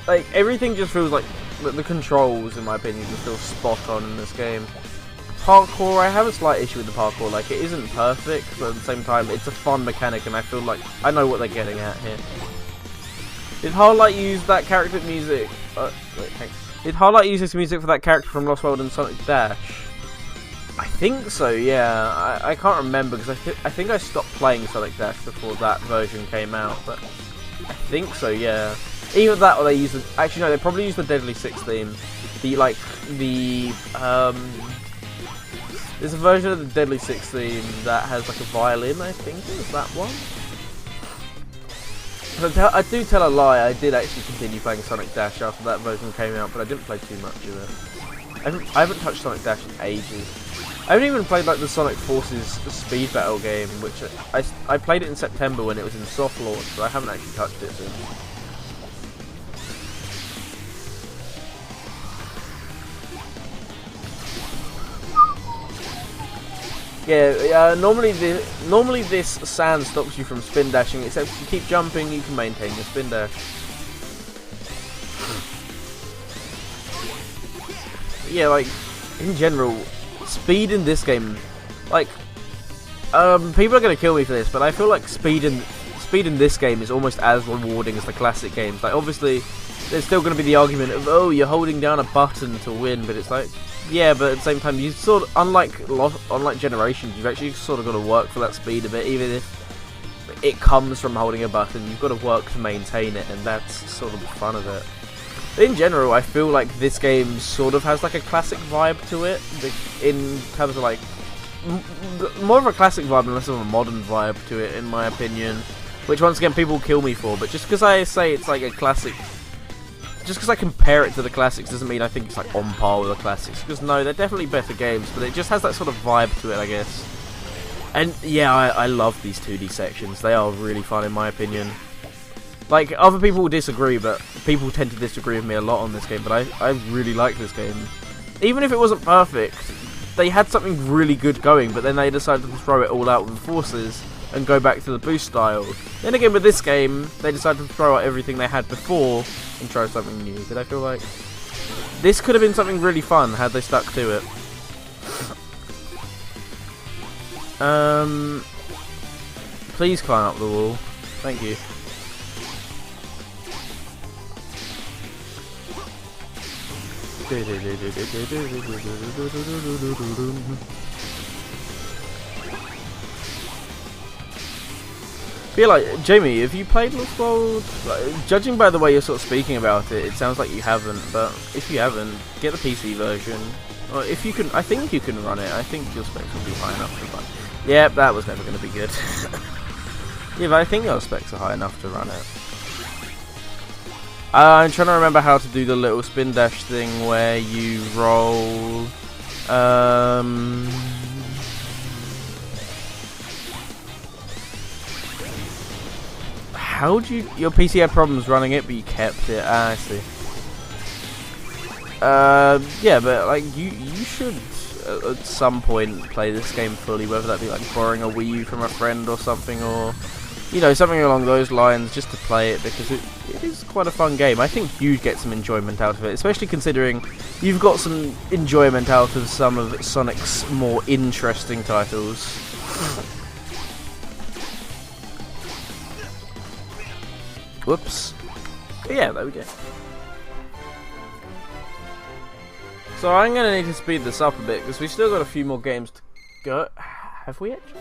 [SPEAKER 1] Like, everything just feels like the controls, in my opinion, just feel spot on in this game. Parkour, I have a slight issue with the parkour. Like, it isn't perfect, but at the same time, it's a fun mechanic, and I feel like I know what they're getting at here. Did Highlight use that character music? Did Highlight use this music for that character from Lost World and Sonic Dash? I think so, yeah. I can't remember, because I think I stopped playing Sonic Dash before that version came out, but I think so, yeah. Either that or they used the... Actually, no, they probably used the Deadly Six theme. There's a version of the Deadly Six theme that has like a violin, I think. Is that one? I do tell a lie, I did actually continue playing Sonic Dash after that version came out, but I didn't play too much of it. I haven't touched Sonic Dash in ages. I haven't even played like the Sonic Forces Speed Battle game, which I played it in September when it was in soft launch, but I haven't actually touched it since. Yeah, normally this sand stops you from spin dashing, except if you keep jumping, you can maintain your spin dash. Yeah, like, in general, speed in this game, like, people are gonna kill me for this, but I feel like speed in this game is almost as rewarding as the classic games. Like, obviously, there's still gonna be the argument of, oh, you're holding down a button to win, but it's like, yeah, but at the same time, you sort of, unlike Generations, you've actually sort of got to work for that speed a bit, even if it comes from holding a button. You've got to work to maintain it, and that's sort of the fun of it. But in general, I feel like this game sort of has like a classic vibe to it, in terms of like more of a classic vibe and less of a modern vibe to it, in my opinion. Which once again, people kill me for, but just because I say it's like a classic. Just because I compare it to the classics doesn't mean I think it's like on par with the classics. Because no, they're definitely better games, but it just has that sort of vibe to it, I guess. And yeah, I love these 2D sections. They are really fun in my opinion. Like, other people will disagree, but people tend to disagree with me a lot on this game, but I really like this game. Even if it wasn't perfect, they had something really good going, but then they decided to throw it all out with Forces and go back to the boost style. Then again, with this game, they decided to throw out everything they had before and try something new. But I feel like this could have been something really fun had they stuck to it. Please climb up the wall. Thank you. Feel like, Jamie, have you played Lost World? Like, judging by the way you're sort of speaking about it, it sounds like you haven't, but if you haven't, get the PC version. Or if you can, I think you can run it. I think your specs will be high enough to run it. Yep, that was never going to be good. Yeah, but I think your specs are high enough to run it. I'm trying to remember how to do the little spin dash thing where you roll. How do you? Your PC had problems running it, but you kept it. Ah, I see. Yeah, but like you should at some point play this game fully, whether that be like borrowing a Wii U from a friend or something, or you know, something along those lines, just to play it, because it is quite a fun game. I think you'd get some enjoyment out of it, especially considering you've got some enjoyment out of some of Sonic's more interesting titles. Whoops. But yeah, there we go. So I'm going to need to speed this up a bit, because we've still got a few more games to go. Have we actually?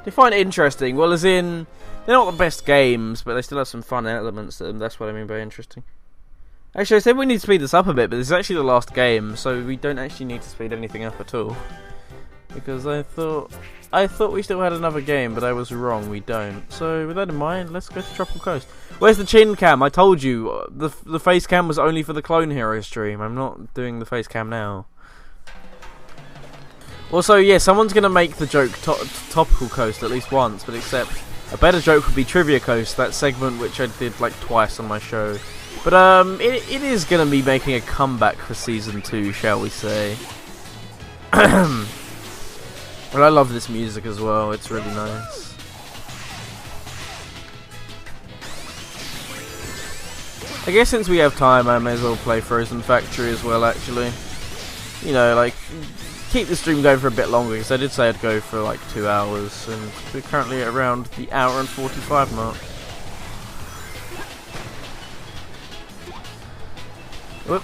[SPEAKER 1] They find it interesting. Well, as in, they're not the best games, but they still have some fun elements to them. That's what I mean by interesting. Actually, I said we need to speed this up a bit, but this is actually the last game, so we don't actually need to speed anything up at all. Because I thought we still had another game, but I was wrong, we don't. So with that in mind, let's go to Tropical Coast. Where's the chin cam? I told you, the face cam was only for the Clone Hero stream. I'm not doing the face cam now. Also, yeah, someone's going to make the joke Topical Coast at least once, but except a better joke would be Trivia Coast, that segment which I did like twice on my show. But it is going to be making a comeback for Season 2, shall we say. But I love this music as well, it's really nice. I guess since we have time, I may as well play Frozen Factory as well, actually. You know, like, keep the stream going for a bit longer, because I did say I'd go for like 2 hours, and we're currently at around the hour and 45 mark. Whoop.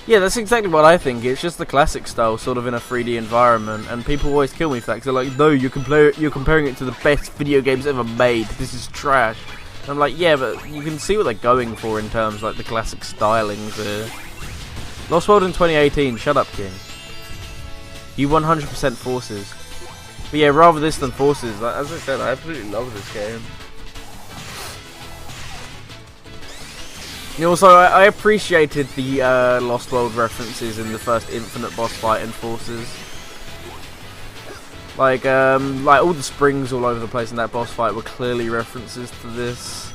[SPEAKER 1] Yeah, that's exactly what I think. It's just the classic style, sort of in a 3D environment, and people always kill me for that, because they're like, no, you're comparing it to the best video games ever made, this is trash. And I'm like, yeah, but you can see what they're going for in terms of like the classic stylings there. Lost World in 2018, shut up, King. You 100% Forces. But yeah, rather this than Forces, like, as I said, I absolutely love this game. And also, I appreciated the Lost World references in the first Infinite boss fight in Forces. Like all the springs all over the place in that boss fight were clearly references to this.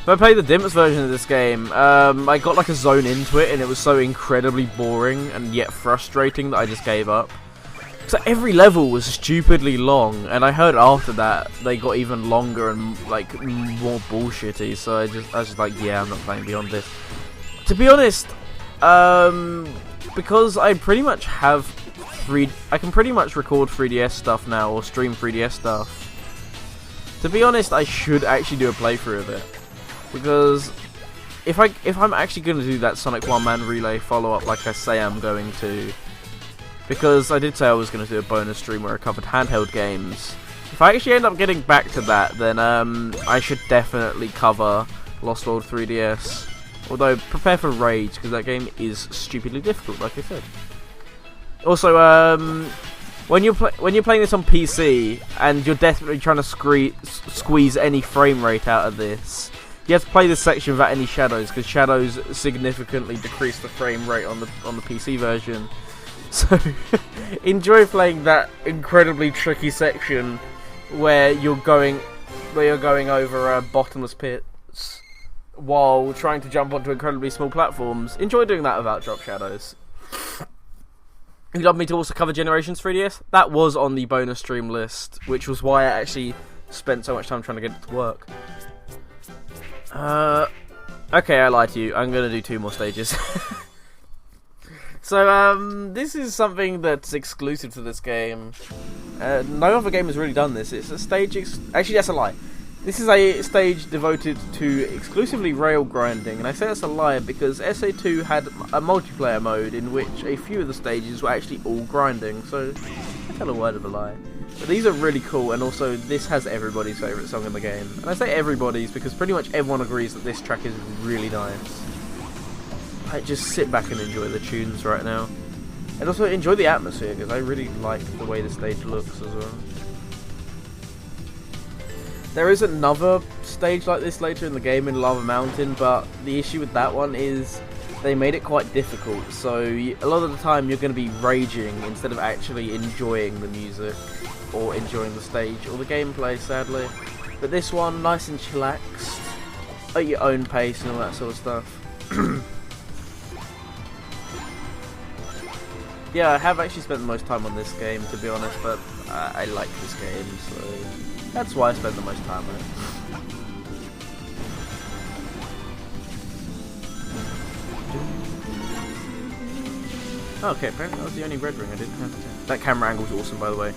[SPEAKER 1] But I played the Dimps version of this game. I got like a zone into it, and it was so incredibly boring and yet frustrating that I just gave up. So every level was stupidly long, and I heard after that they got even longer and like more bullshitty. So I was just like, yeah, I'm not playing beyond this. To be honest, because I pretty much have I can pretty much record 3DS stuff now or stream 3DS stuff. To be honest, I should actually do a playthrough of it, because if I'm actually going to do that Sonic 1-Man Relay follow-up like I say I'm going to. Because I did say I was going to do a bonus stream where I covered handheld games. If I actually end up getting back to that, then I should definitely cover Lost World 3DS. Although, prepare for rage, because that game is stupidly difficult, like I said. Also, when you're playing this on PC, and you're desperately trying to squeeze any frame rate out of this, you have to play this section without any shadows, because shadows significantly decrease the frame rate on the PC version. So, enjoy playing that incredibly tricky section where you're going over bottomless pits while trying to jump onto incredibly small platforms. Enjoy doing that without drop shadows. You'd love me to also cover Generations 3DS? That was on the bonus stream list, which was why I actually spent so much time trying to get it to work. Okay, I lied to you. I'm going to do 2 more stages. So, this is something that's exclusive to this game. No other game has really done this. It's a stage... Actually, that's a lie. This is a stage devoted to exclusively rail grinding, and I say that's a lie because SA2 had a multiplayer mode in which a few of the stages were actually all grinding, so I tell a word of a lie. But these are really cool, and also this has everybody's favourite song in the game. And I say everybody's because pretty much everyone agrees that this track is really nice. I just sit back and enjoy the tunes right now. And also enjoy the atmosphere, because I really like the way the stage looks as well. There is another stage like this later in the game in Lava Mountain, but the issue with that one is they made it quite difficult, so a lot of the time you're going to be raging instead of actually enjoying the music or enjoying the stage or the gameplay, sadly. But this one, nice and chillaxed, at your own pace and all that sort of stuff. Yeah, I have actually spent the most time on this game, to be honest, but I like this game, so that's why I spend the most time on it. Okay, apparently that was the only red ring I didn't have. That camera angle's awesome, by the way.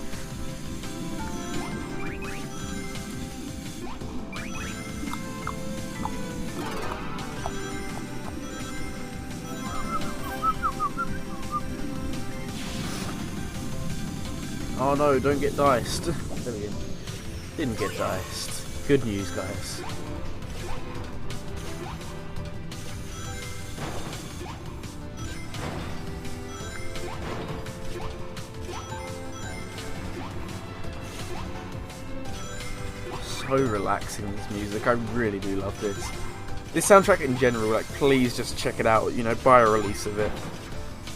[SPEAKER 1] Oh no, don't get diced. There we go. Didn't get diced. Good news, guys. So relaxing, this music. I really do love this. This soundtrack in general, like, please just check it out, you know, buy a release of it.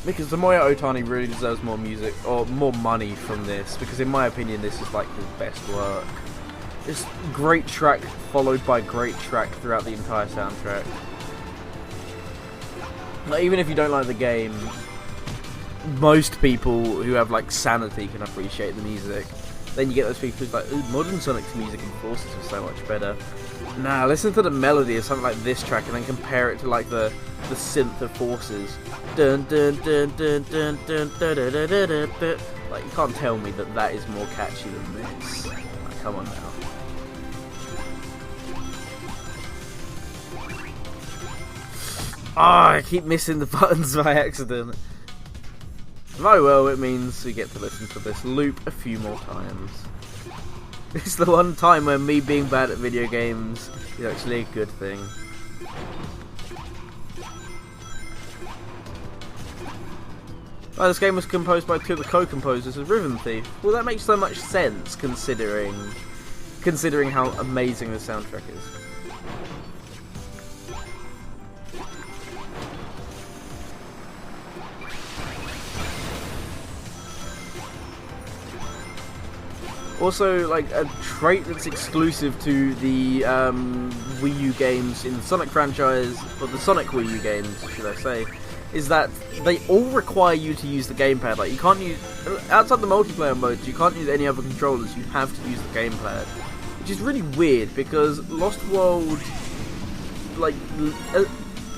[SPEAKER 1] Because Tomoya Ohtani really deserves more music, or more money from this, because in my opinion this is like his best work. It's great track followed by great track throughout the entire soundtrack. Like, even if you don't like the game, most people who have like sanity can appreciate the music. Then you get those people who's like, ooh, modern Sonic's music and Forces are so much better. Nah, listen to the melody of something like this track and then compare it to like the synth of Forces. Dun dun dun dun dun dun dun dun dun dun dun dun. Like, you can't tell me that that is more catchy than this. Like, come on now. Ah, I keep missing the buttons by accident. Very well, it means we get to listen to this loop a few more times. It's the one time where me being bad at video games is actually a good thing. Oh, this game was composed by two of the co-composers of Rhythm Thief. Well, that makes so much sense considering how amazing the soundtrack is. Also, like, a trait that's exclusive to the Wii U games in the Sonic franchise, or the Sonic Wii U games, should I say, is that they all require you to use the gamepad. Like, you can't use, outside the multiplayer modes, you can't use any other controllers, you have to use the gamepad. Which is really weird, because Lost World, like,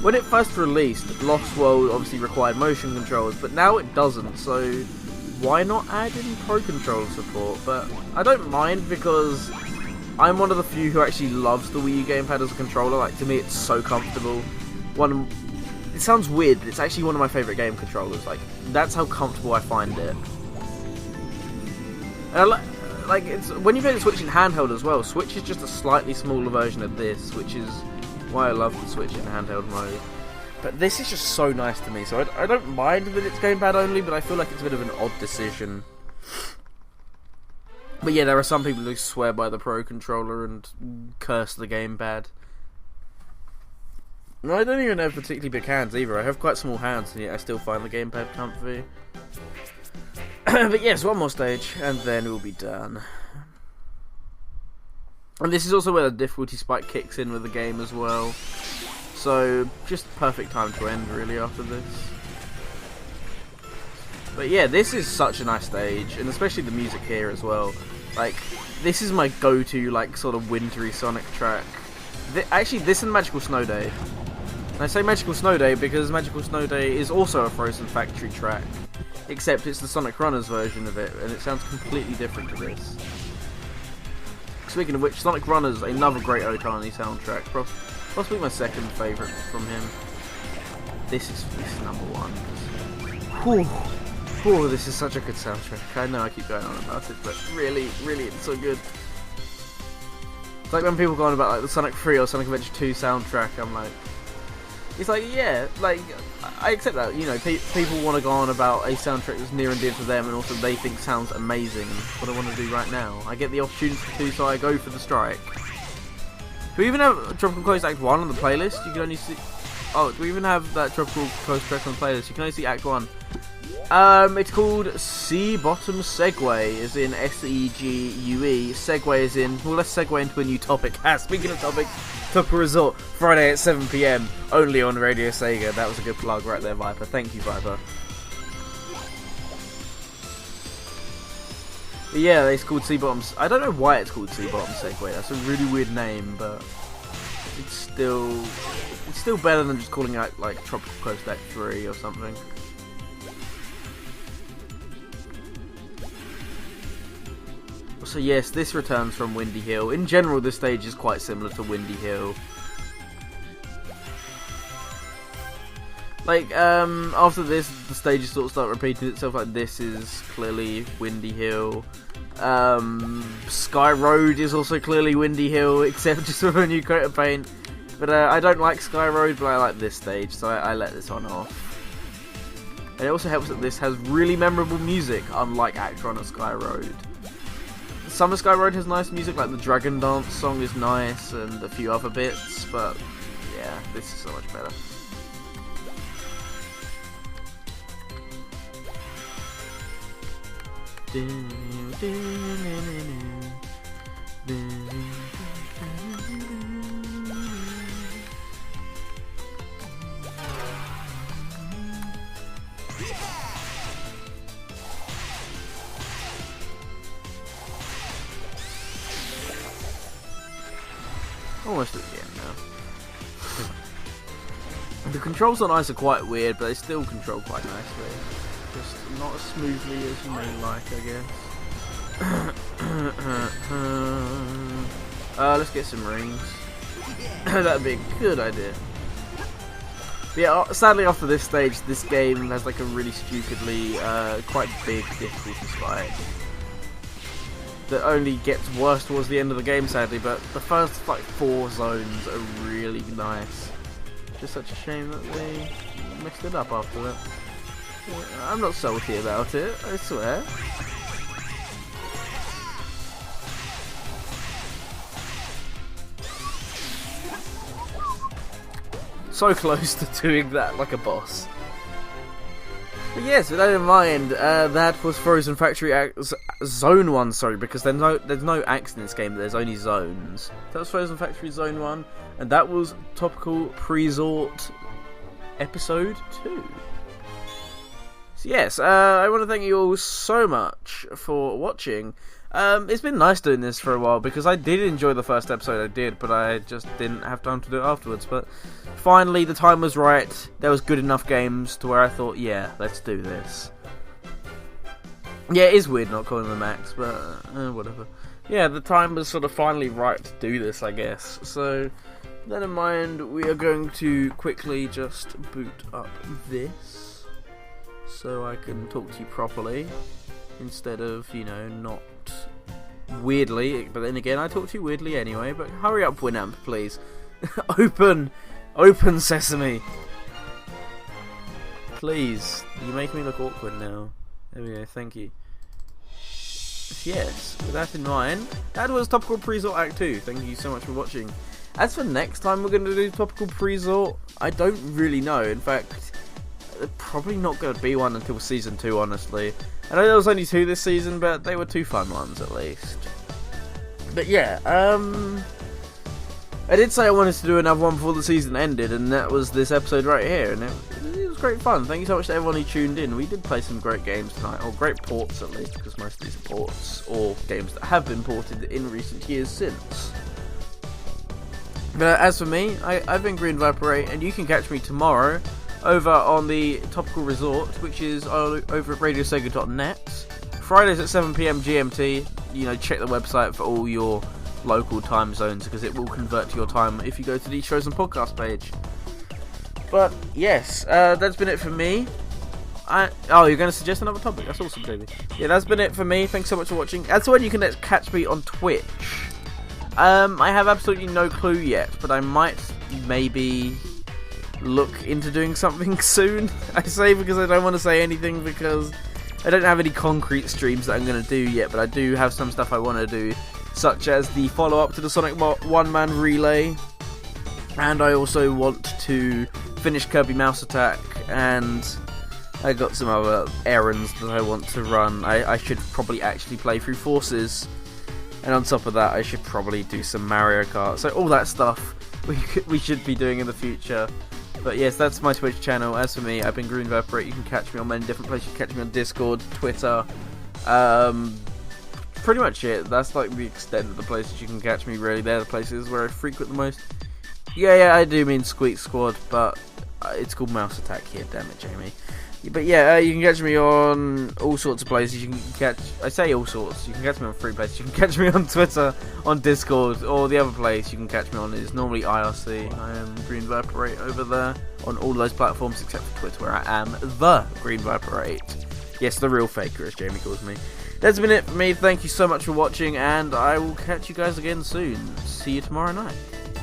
[SPEAKER 1] when it first released, Lost World obviously required motion controls, but now it doesn't, so why not add in Pro Controller support? But I don't mind, because I'm one of the few who actually loves the Wii U gamepad as a controller. Like, to me it's so comfortable. It sounds weird, but it's actually one of my favourite game controllers. Like, that's how comfortable I find it. And like, it's when you play the Switch in handheld as well, Switch is just a slightly smaller version of this, which is why I love the Switch in handheld mode. But this is just so nice to me, so I don't mind that it's gamepad only, but I feel like it's a bit of an odd decision. But yeah, there are some people who swear by the Pro Controller and curse the gamepad. No, I don't even have particularly big hands either. I have quite small hands, and yet I still find the gamepad comfy. But yes, one more stage, and then we'll be done. And this is also where the difficulty spike kicks in with the game as well. So, just perfect time to end, really, after this. But yeah, this is such a nice stage, and especially the music here as well. Like, this is my go-to, like, sort of wintry Sonic track. Actually, this and Magical Snow Day. And I say Magical Snow Day because Magical Snow Day is also a Frozen Factory track. Except it's the Sonic Runners version of it, and it sounds completely different to this. Speaking of which, Sonic Runners, another great Ohtani soundtrack. Possibly my second favourite from him. This is number one. Whew, this is such a good soundtrack. I know I keep going on about it, but really, really, it's so good. It's like when people go on about like the Sonic 3 or Sonic Adventure 2 soundtrack, I'm like, It's like, yeah, like, I accept that, you know, people want to go on about a soundtrack that's near and dear to them and also they think sounds amazing and what I want to do right now. I get the opportunity to, so I go for the strike. Do we even have Tropical Coast Act 1 on the playlist? You can only see... Oh, do we even have that Tropical Coast track on the playlist? You can only see Act 1. It's called Sea Bottom Segway, as in S-E-G-U-E. Segway is in... Well, let's segue into a new topic. Speaking of topics, Topical PREsort, Friday at 7 PM, only on Radio Sega. That was a good plug right there, Viper. Thank you, Viper. But yeah, it's called Sea Bottoms. I don't know why it's called Sea Bottom Segway. That's a really weird name, but it's still better than just calling it like Tropical Coast Act 3 or something. So yes, this returns from Windy Hill. In general, this stage is quite similar to Windy Hill. Like, after this, the stages sort of start repeating itself. Like, this is clearly Windy Hill. Sky Road is also clearly Windy Hill, except just with a new coat of paint. But I don't like Sky Road, but I like this stage, so I let this one off. And it also helps that this has really memorable music, unlike Actron at Sky Road. Summer Sky Road has nice music, like the Dragon Dance song is nice, and a few other bits, but yeah, this is so much better. Almost at the end now. The controls on ice are quite weird, but they still control quite nicely. Just not as smoothly as you may like, I guess. Let's get some rings. That'd be a good idea. But yeah, sadly after this stage, this game has like a really stupidly, quite big difficulty spike. That only gets worse towards the end of the game, sadly, but the first like 4 zones are really nice. Just such a shame that they messed it up after that. I'm not salty about it, I swear. So close to doing that like a boss. But yes, with that in mind, that was Frozen Factory Zone 1, sorry, because there's no acts in this game, there's only zones. That was Frozen Factory Zone 1, and that was Topical PREsort Episode 2. So yes, I want to thank you all so much for watching. It's been nice doing this for a while, because I did enjoy the first episode, I did, but I just didn't have time to do it afterwards. But finally, the time was right. There was good enough games to where I thought, yeah, let's do this. Yeah, it is weird not calling them Max, but whatever. Yeah, the time was sort of finally right to do this, I guess. So, with that in mind, we are going to quickly just boot up this, so I can talk to you properly, instead of, you know, not weirdly. But then again, I talk to you weirdly anyway. But hurry up, Winamp, please. Open sesame. Please, you're making me look awkward now. There we go, thank you. Yes, with that in mind, that was Topical PREsort Act 2. Thank you so much for watching. As for next time we're going to do Topical PREsort, I don't really know. In fact, probably not going to be one until Season 2, honestly. I know there was only 2 this season, but they were 2 fun ones at least. But yeah, I did say I wanted to do another one before the season ended, and that was this episode right here, and it was great fun. Thank you so much to everyone who tuned in. We did play some great games tonight, or great ports at least, because most of these are ports, or games that have been ported in recent years since. But as for me, I've been Green Viper 8, and you can catch me tomorrow over on the Topical PREsort, which is over at radiosega.net. Fridays at 7 PM GMT. You know, check the website for all your local time zones, because it will convert to your time if you go to the shows and podcast page. But yes, that's been it for me. Oh, you're going to suggest another topic? That's awesome, baby. Yeah, that's been it for me. Thanks so much for watching. As to when you can catch me on Twitch, I have absolutely no clue yet, but I might maybe look into doing something soon. I say because I don't want to say anything because I don't have any concrete streams that I'm going to do yet, but I do have some stuff I want to do, such as the follow-up to the Sonic one-man relay, and I also want to finish Kirby Mouse Attack, and I got some other errands that I want to run. I should probably actually play through Forces, and on top of that I should probably do some Mario Kart, so all that stuff we should be doing in the future. But yes, that's my Twitch channel. As for me, I've been Green Vaporate. You can catch me on many different places. You can catch me on Discord, Twitter, pretty much it. That's like the extent of the places you can catch me, really. They're the places where I frequent the most. Yeah, I do mean Squeak Squad, but it's called Mouse Attack here, damn it, Jamie. But yeah, you can catch me on all sorts of places. You can catch, I say all sorts, you can catch me on 3 places. You can catch me on Twitter, on Discord, or the other place you can catch me on is normally IRC. I am Green Vaporate over there on all those platforms except for Twitter, where I am the Green Vaporate. Yes, the real faker, as Jamie calls me. That's been it for me. Thank you so much for watching, and I will catch you guys again soon. See you tomorrow night.